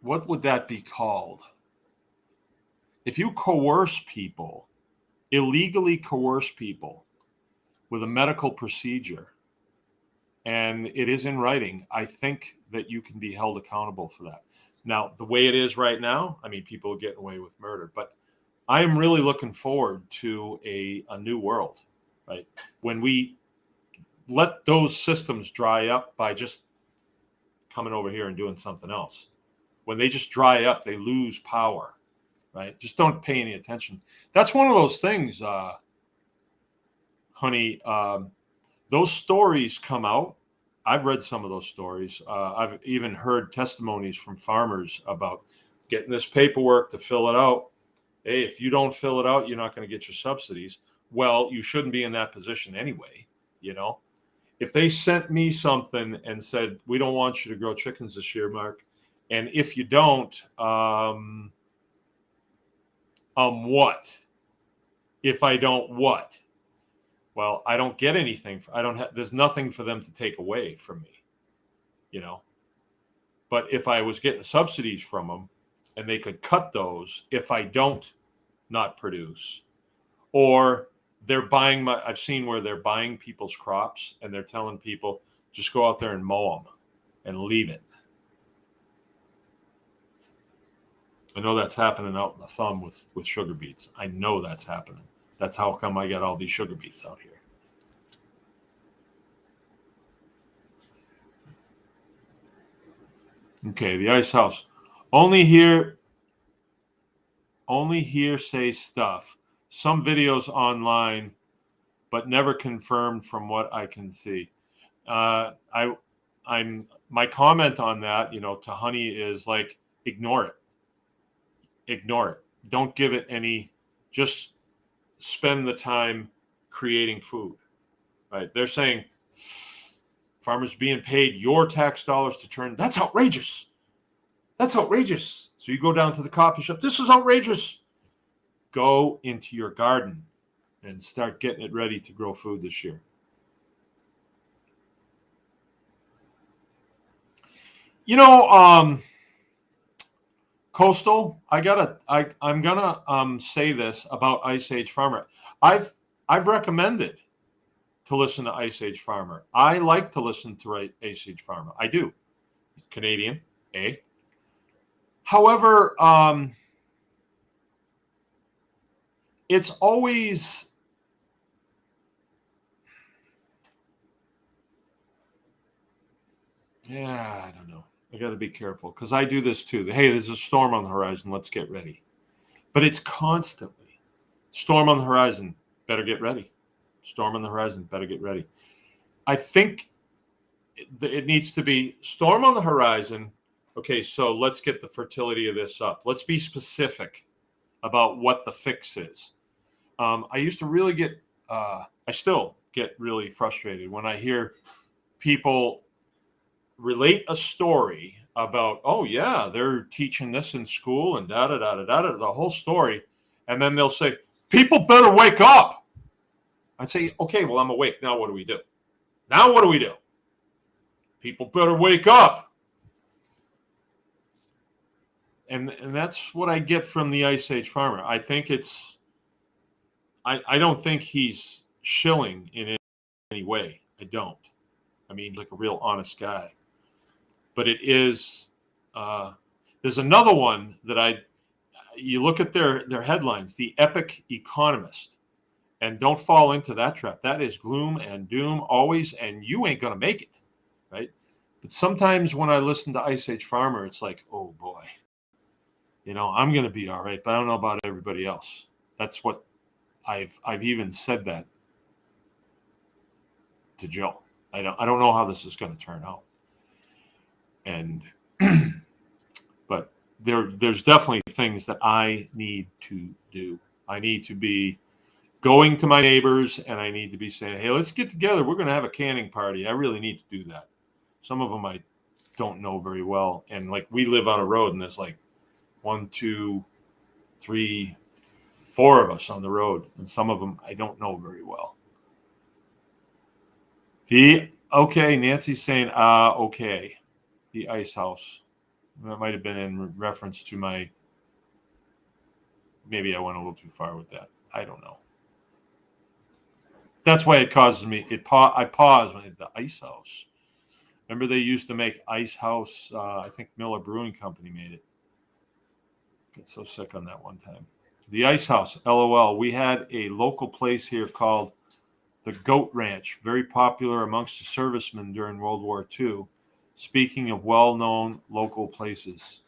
what would that be called? If you coerce people, illegally coerce people with a medical procedure, and it is in writing, I think that you can be held accountable for that. Now, the way it is right now, people are getting away with murder, but I am really looking forward to a new world, right? When we let those systems dry up by just coming over here and doing something else. When they just dry up, they lose power, right? Just don't pay any attention. That's one of those things, honey. Those stories come out. I've read some of those stories. I've even heard testimonies from farmers about getting this paperwork to fill it out. Hey, if you don't fill it out, you're not going to get your subsidies. well, you shouldn't be in that position anyway, you know? If they sent me something and said, we don't want you to grow chickens this year, Mark, and if you don't, what? If I don't what? Well, I don't get anything. I don't have, there's nothing for them to take away from me, you know? But if I was getting subsidies from them and they could cut those if I don't not produce, or they're buying I've seen where they're buying people's crops and they're telling people just go out there and mow them and leave it. I know that's happening out in the thumb with sugar beets. I know that's happening. That's how come I got all these sugar beets out here. Okay, the ice house. Only hearsay stuff. Some videos online, but never confirmed from what I can see. My comment on that, to Honey is like, ignore it. Ignore it. Don't give it any. Just spend the time creating food. Right? They're saying farmers being paid your tax dollars to turn. That's outrageous. That's outrageous. So you go down to the coffee shop. This is outrageous. Go into your garden and start getting it ready to grow food this year. Coastal, I'm gonna say this about Ice Age Farmer. I've recommended to listen to Ice Age Farmer. I like to listen to Ice Age Farmer. I do. He's Canadian, eh? However, it's always I don't know. I got to be careful because I do this too. Hey, there's a storm on the horizon. Let's get ready. But it's constantly storm on the horizon. Better get ready. Storm on the horizon. Better get ready. I think it needs to be storm on the horizon. Okay, so let's get the fertility of this up. Let's be specific about what the fix is. I used to really I still get really frustrated when I hear people relate a story about, oh yeah, they're teaching this in school and da da da da da, the whole story, and then they'll say, people better wake up. I'd say, okay, well, I'm awake. Now what do we do? Now what do we do? People better wake up. And that's what I get from the Ice Age Farmer. I think I don't think he's shilling in any way. I don't. I mean, like a real honest guy. But it is, there's another one that you look at their headlines, The Epic Economist, and don't fall into that trap. That is gloom and doom always, and you ain't going to make it, right? But sometimes when I listen to Ice Age Farmer, it's like, oh boy, I'm going to be all right, but I don't know about everybody else. That's what I've even said that to Joe. I don't know how this is going to turn out. And but there's definitely things that I need to do. I need to be going to my neighbors and I need to be saying, hey, let's get together. We're going to have a canning party. I really need to do that. Some of them I don't know very well. And like we live on a road and there's like 1, 2, 3, 4 of us on the road. And some of them I don't know very well. Okay, Nancy's saying, okay. The ice house. That might have been in reference to maybe I went a little too far with that. I don't know. That's why it causes me, I pause when the ice house. Remember they used to make ice house, I think Miller Brewing Company made it. Get so sick on that one time. The ice house, LOL. We had a local place here called the Goat Ranch, very popular amongst the servicemen during World War II. Speaking of well-known local places.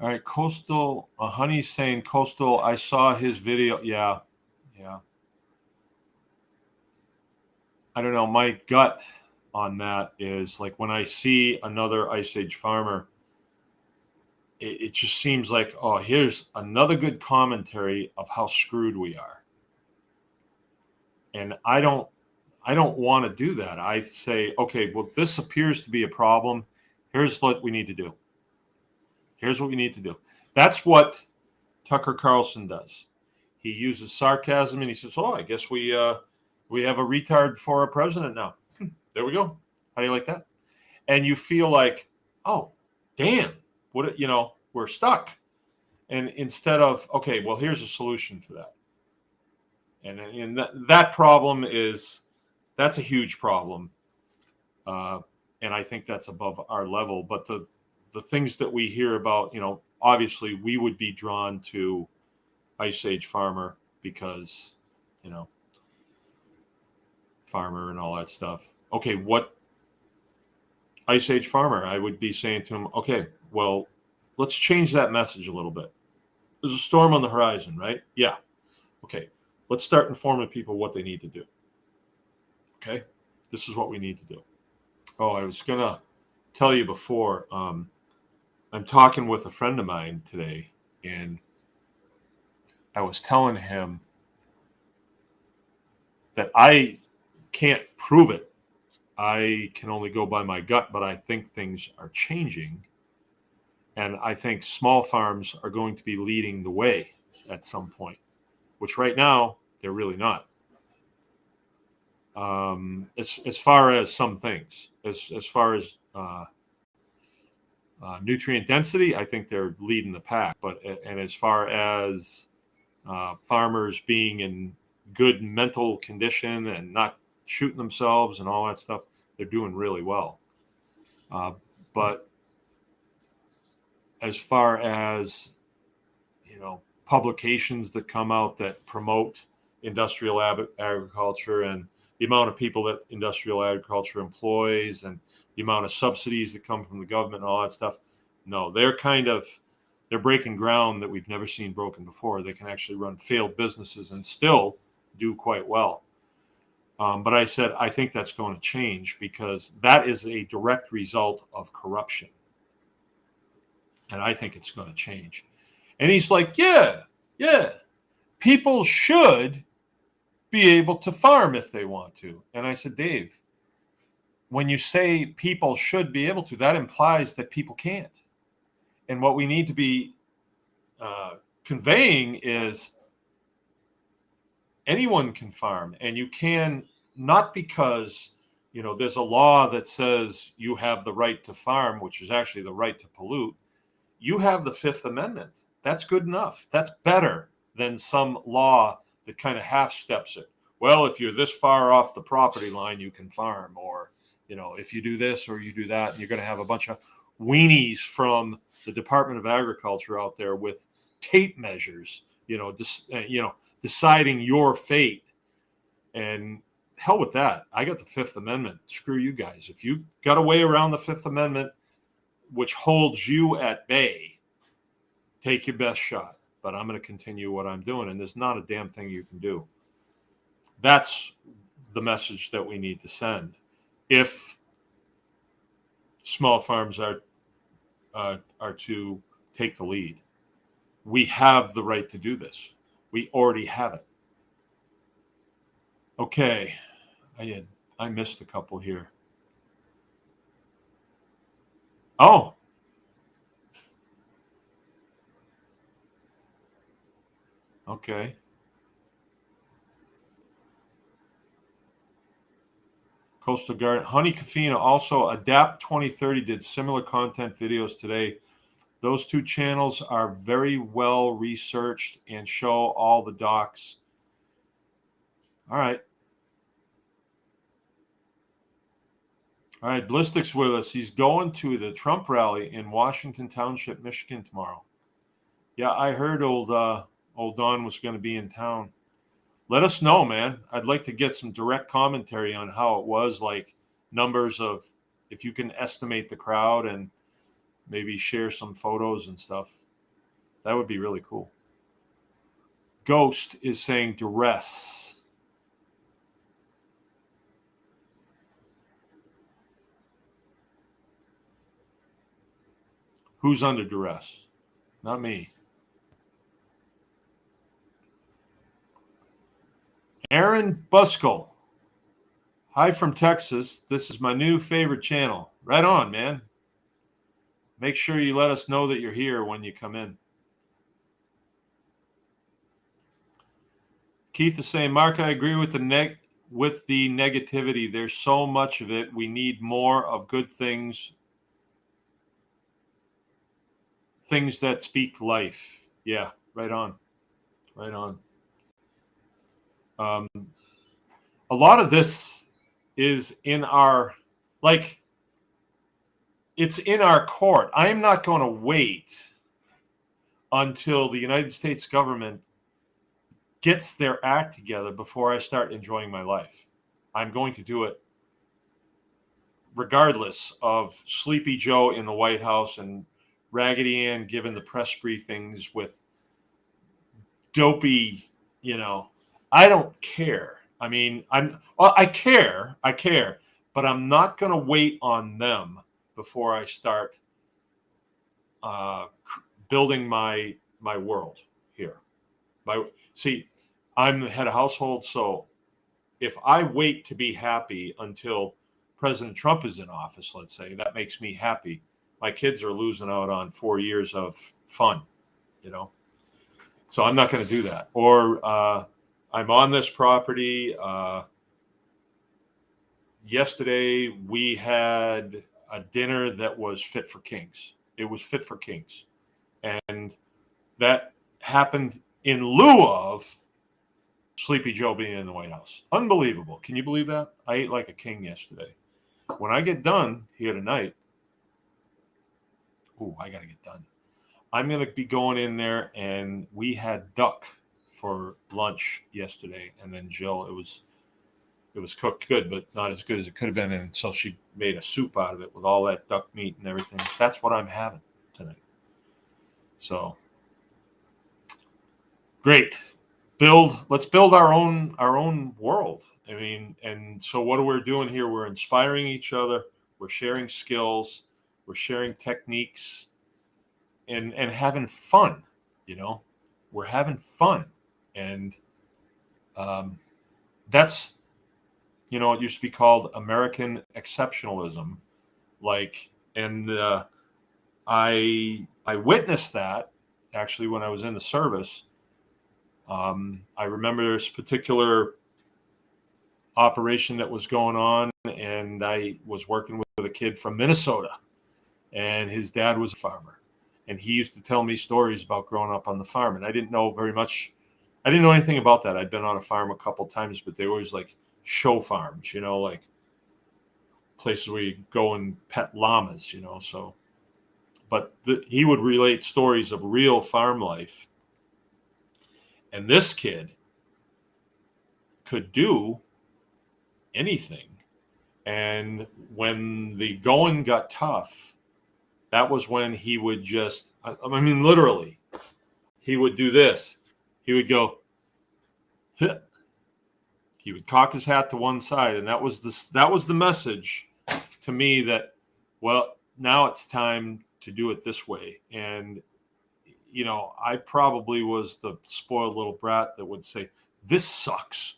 All right, Coastal, Honey's saying Coastal, I saw his video. Yeah. I don't know. My gut on that is like when I see another Ice Age farmer, it just seems like, oh, here's another good commentary of how screwed we are. And I don't want to do that. I say, okay, well, this appears to be a problem. Here's what we need to do. Here's what we need to do. That's what Tucker Carlson does. He uses sarcasm and he says, oh, I guess we have a retard for a president now. There we go. How do you like that? And you feel like, oh, damn, we're stuck. And instead of, okay, well, here's a solution for that. And that problem that's a huge problem. And I think that's above our level. But the things that we hear about, obviously we would be drawn to Ice Age farmer because, farmer and all that stuff. Okay, what Ice Age farmer? I would be saying to him, okay, well, let's change that message a little bit. There's a storm on the horizon, right? Yeah. Okay, let's start informing people what they need to do. Okay, this is what we need to do. Oh, I was going to tell you before, I'm talking with a friend of mine today, and I was telling him that I can't prove it. I can only go by my gut, but I think things are changing. And I think small farms are going to be leading the way at some point, which right now they're really not. As far as some things, as far as nutrient density, I think they're leading the pack. And as far as farmers being in good mental condition and not shooting themselves and all that stuff, they're doing really well. But as far as, publications that come out that promote industrial agriculture and the amount of people that industrial agriculture employs and the amount of subsidies that come from the government and all that stuff, no, they're breaking ground that we've never seen broken before. They can actually run failed businesses and still do quite well. But I said, I think that's going to change because that is a direct result of corruption. And I think it's going to change. And he's like, yeah, people should be able to farm if they want to. And I said, Dave, when you say people should be able to, that implies that people can't. And what we need to be conveying is anyone can farm, and you can, not because, there's a law that says you have the right to farm, which is actually the right to pollute. You have the Fifth Amendment. That's good enough. That's better than some law that kind of half steps it. Well, if you're this far off the property line, you can farm, or, if you do this or you do that, and you're going to have a bunch of weenies from the Department of Agriculture out there with tape measures, deciding your fate. And hell with that. I got the Fifth Amendment. Screw you guys. If you got a way around the Fifth Amendment, which holds you at bay, take your best shot. But I'm going to continue what I'm doing, and there's not a damn thing you can do. That's the message that we need to send. If small farms are to take the lead, we have the right to do this. We already have it. Okay, I missed a couple here. Oh. Okay. Coastal Garden. Honey Cafina, also Adapt 2030 did similar content videos today. Those two channels are very well researched and show all the docs. All right. All right, Ballistic's with us. He's going to the Trump rally in Washington Township, Michigan tomorrow. Yeah, I heard old Don was going to be in town. Let us know, man. I'd like to get some direct commentary on how it was, like numbers of, if you can estimate the crowd and maybe share some photos and stuff. That would be really cool. Ghost is saying duress. Who's under duress? Not me. Aaron Buskell. Hi from Texas. This is my new favorite channel. Right on, man. Make sure you let us know that you're here when you come in. Keith is saying, Mark, I agree with the negativity. There's so much of it. We need more of good things. Things that speak life. Yeah, right on. Right on. A lot of this is in our, like, it's in our court. I am not going to wait until the United States government gets their act together before I start enjoying my life. I'm going to do it regardless of Sleepy Joe in the White House and Raggedy Ann giving the press briefings with dopey, I don't care. I mean, I care, but I'm not going to wait on them before I start building my world here. I'm the head of household, so if I wait to be happy until President Trump is in office, let's say, that makes me happy. My kids are losing out on 4 years of fun, So I'm not going to do that. Or I'm on this property. Yesterday, we had a dinner that was fit for kings. It was fit for kings. And that happened in lieu of Sleepy Joe being in the White House. Unbelievable. Can you believe that? I ate like a king yesterday. When I get done here tonight, I got to get done. I'm going to be going in there, and we had duck for lunch yesterday. And then Jill, it was cooked good, but not as good as it could have been. And so she made a soup out of it with all that duck meat and everything. That's what I'm having tonight. So great. Let's build our own world. I mean, and so what are we doing here? We're inspiring each other. We're sharing skills. We're sharing techniques and having fun, We're having fun. And that's, it used to be called American exceptionalism. I witnessed that actually when I was in the service. I remember this particular operation that was going on, and I was working with a kid from Minnesota, and his dad was a farmer, and he used to tell me stories about growing up on the farm, and I didn't know very much. I didn't know anything about that. I'd been on a farm a couple times, but they were always like show farms, like places where you go and pet llamas, so. But he would relate stories of real farm life. And this kid could do anything. And when the going got tough, that was when he would just, literally, he would do this. He would go, hit. He would cock his hat to one side. And that was the message to me that, well, now it's time to do it this way. And I probably was the spoiled little brat that would say, this sucks.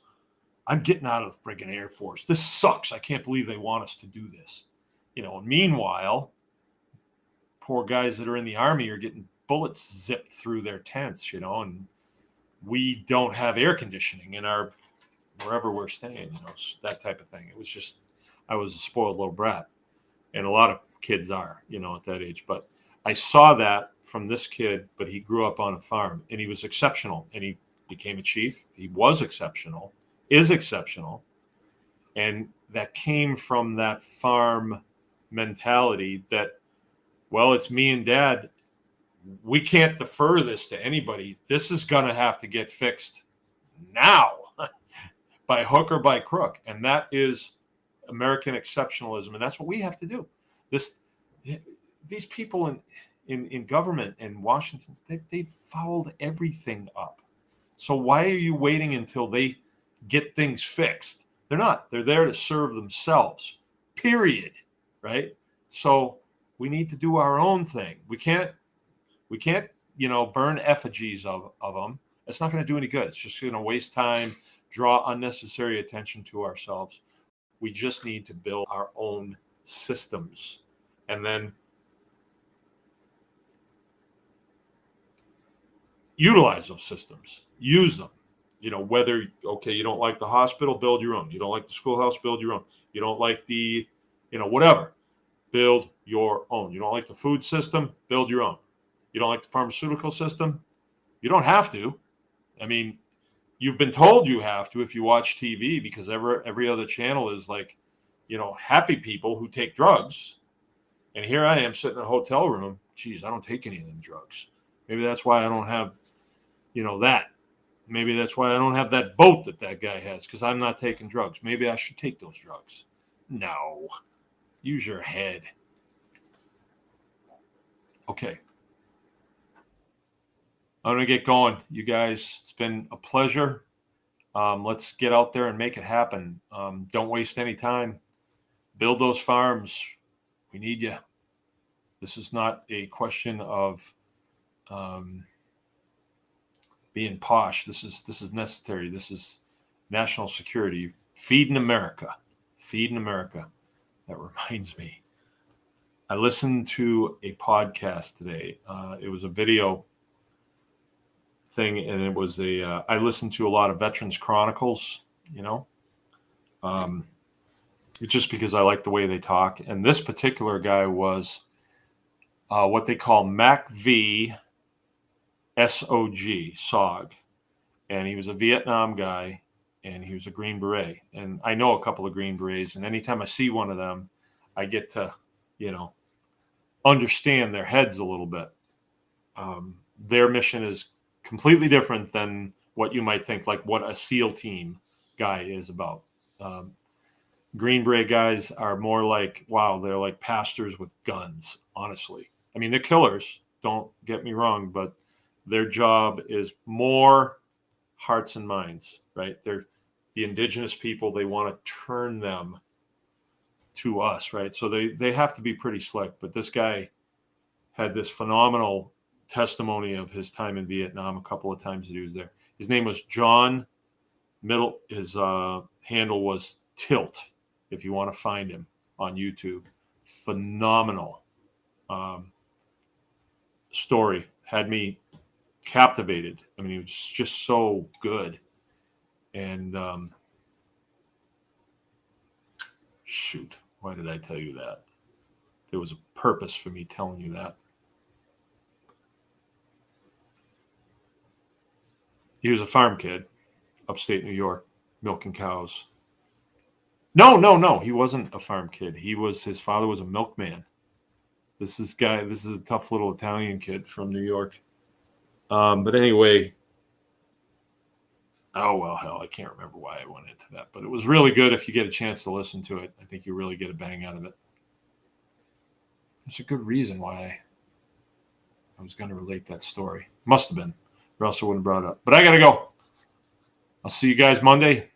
I'm getting out of the friggin' Air Force. This sucks. I can't believe they want us to do this. And meanwhile, poor guys that are in the Army are getting bullets zipped through their tents, and we don't have air conditioning in our, wherever we're staying, that type of thing. It was just, I was a spoiled little brat. And a lot of kids are, at that age. But I saw that from this kid, but he grew up on a farm, and he was exceptional, and he became a chief. He was exceptional, is exceptional. And that came from that farm mentality that, well, it's me and Dad. We can't defer this to anybody. This is going to have to get fixed now by hook or by crook. And that is American exceptionalism. And that's what we have to do. These people in government in Washington, they've fouled everything up. So why are you waiting until they get things fixed? They're not. They're there to serve themselves, period, right? So we need to do our own thing. We can't, burn effigies of them. It's not going to do any good. It's just going to waste time, draw unnecessary attention to ourselves. We just need to build our own systems and then utilize those systems, use them. Whether, okay, you don't like the hospital, build your own. You don't like the schoolhouse, build your own. You don't like the, whatever, build your own. You don't like the food system, build your own. You don't like the pharmaceutical system, you don't have to. I mean, you've been told you have to if you watch TV, because every other channel is like, happy people who take drugs. And here I am sitting in a hotel room. Geez, I don't take any of them drugs. Maybe that's why I don't have, that. Maybe that's why I don't have that boat that guy has, because I'm not taking drugs. Maybe I should take those drugs. No. Use your head. Okay. I'm going to get going. You guys, it's been a pleasure. Let's get out there and make it happen. Don't waste any time. Build those farms. We need you. This is not a question of being posh. This is necessary. This is national security. Feeding America. Feeding America. That reminds me. I listened to a podcast today. It was a video thing, and it was I listened to a lot of Veterans Chronicles, just because I like the way they talk. And this particular guy was what they call MACV SOG, and he was a Vietnam guy, and he was a Green Beret. And I know a couple of Green Berets, and anytime I see one of them, I get to, understand their heads a little bit. Their mission is completely different than what you might think, like what a SEAL team guy is about. Green Beret guys are more like, wow, they're like pastors with guns, honestly. I mean, they're killers, don't get me wrong, but their job is more hearts and minds, right? They're the indigenous people. They want to turn them to us, right? So they have to be pretty slick. But this guy had this phenomenal testimony of his time in Vietnam a couple of times that he was there. His name was John Middle. His handle was Tilt, if you want to find him on YouTube. Phenomenal story. Had me captivated. I mean, he was just so good. And shoot, why did I tell you that? There was a purpose for me telling you that. He was a farm kid, upstate New York, milking cows. No, he wasn't a farm kid. His father was a milkman. This is a tough little Italian kid from New York. But anyway, oh, well, hell, I can't remember why I went into that. But it was really good if you get a chance to listen to it. I think you really get a bang out of it. There's a good reason why I was going to relate that story. Must have been, or else I wouldn't have brought it up. But I got to go. I'll see you guys Monday.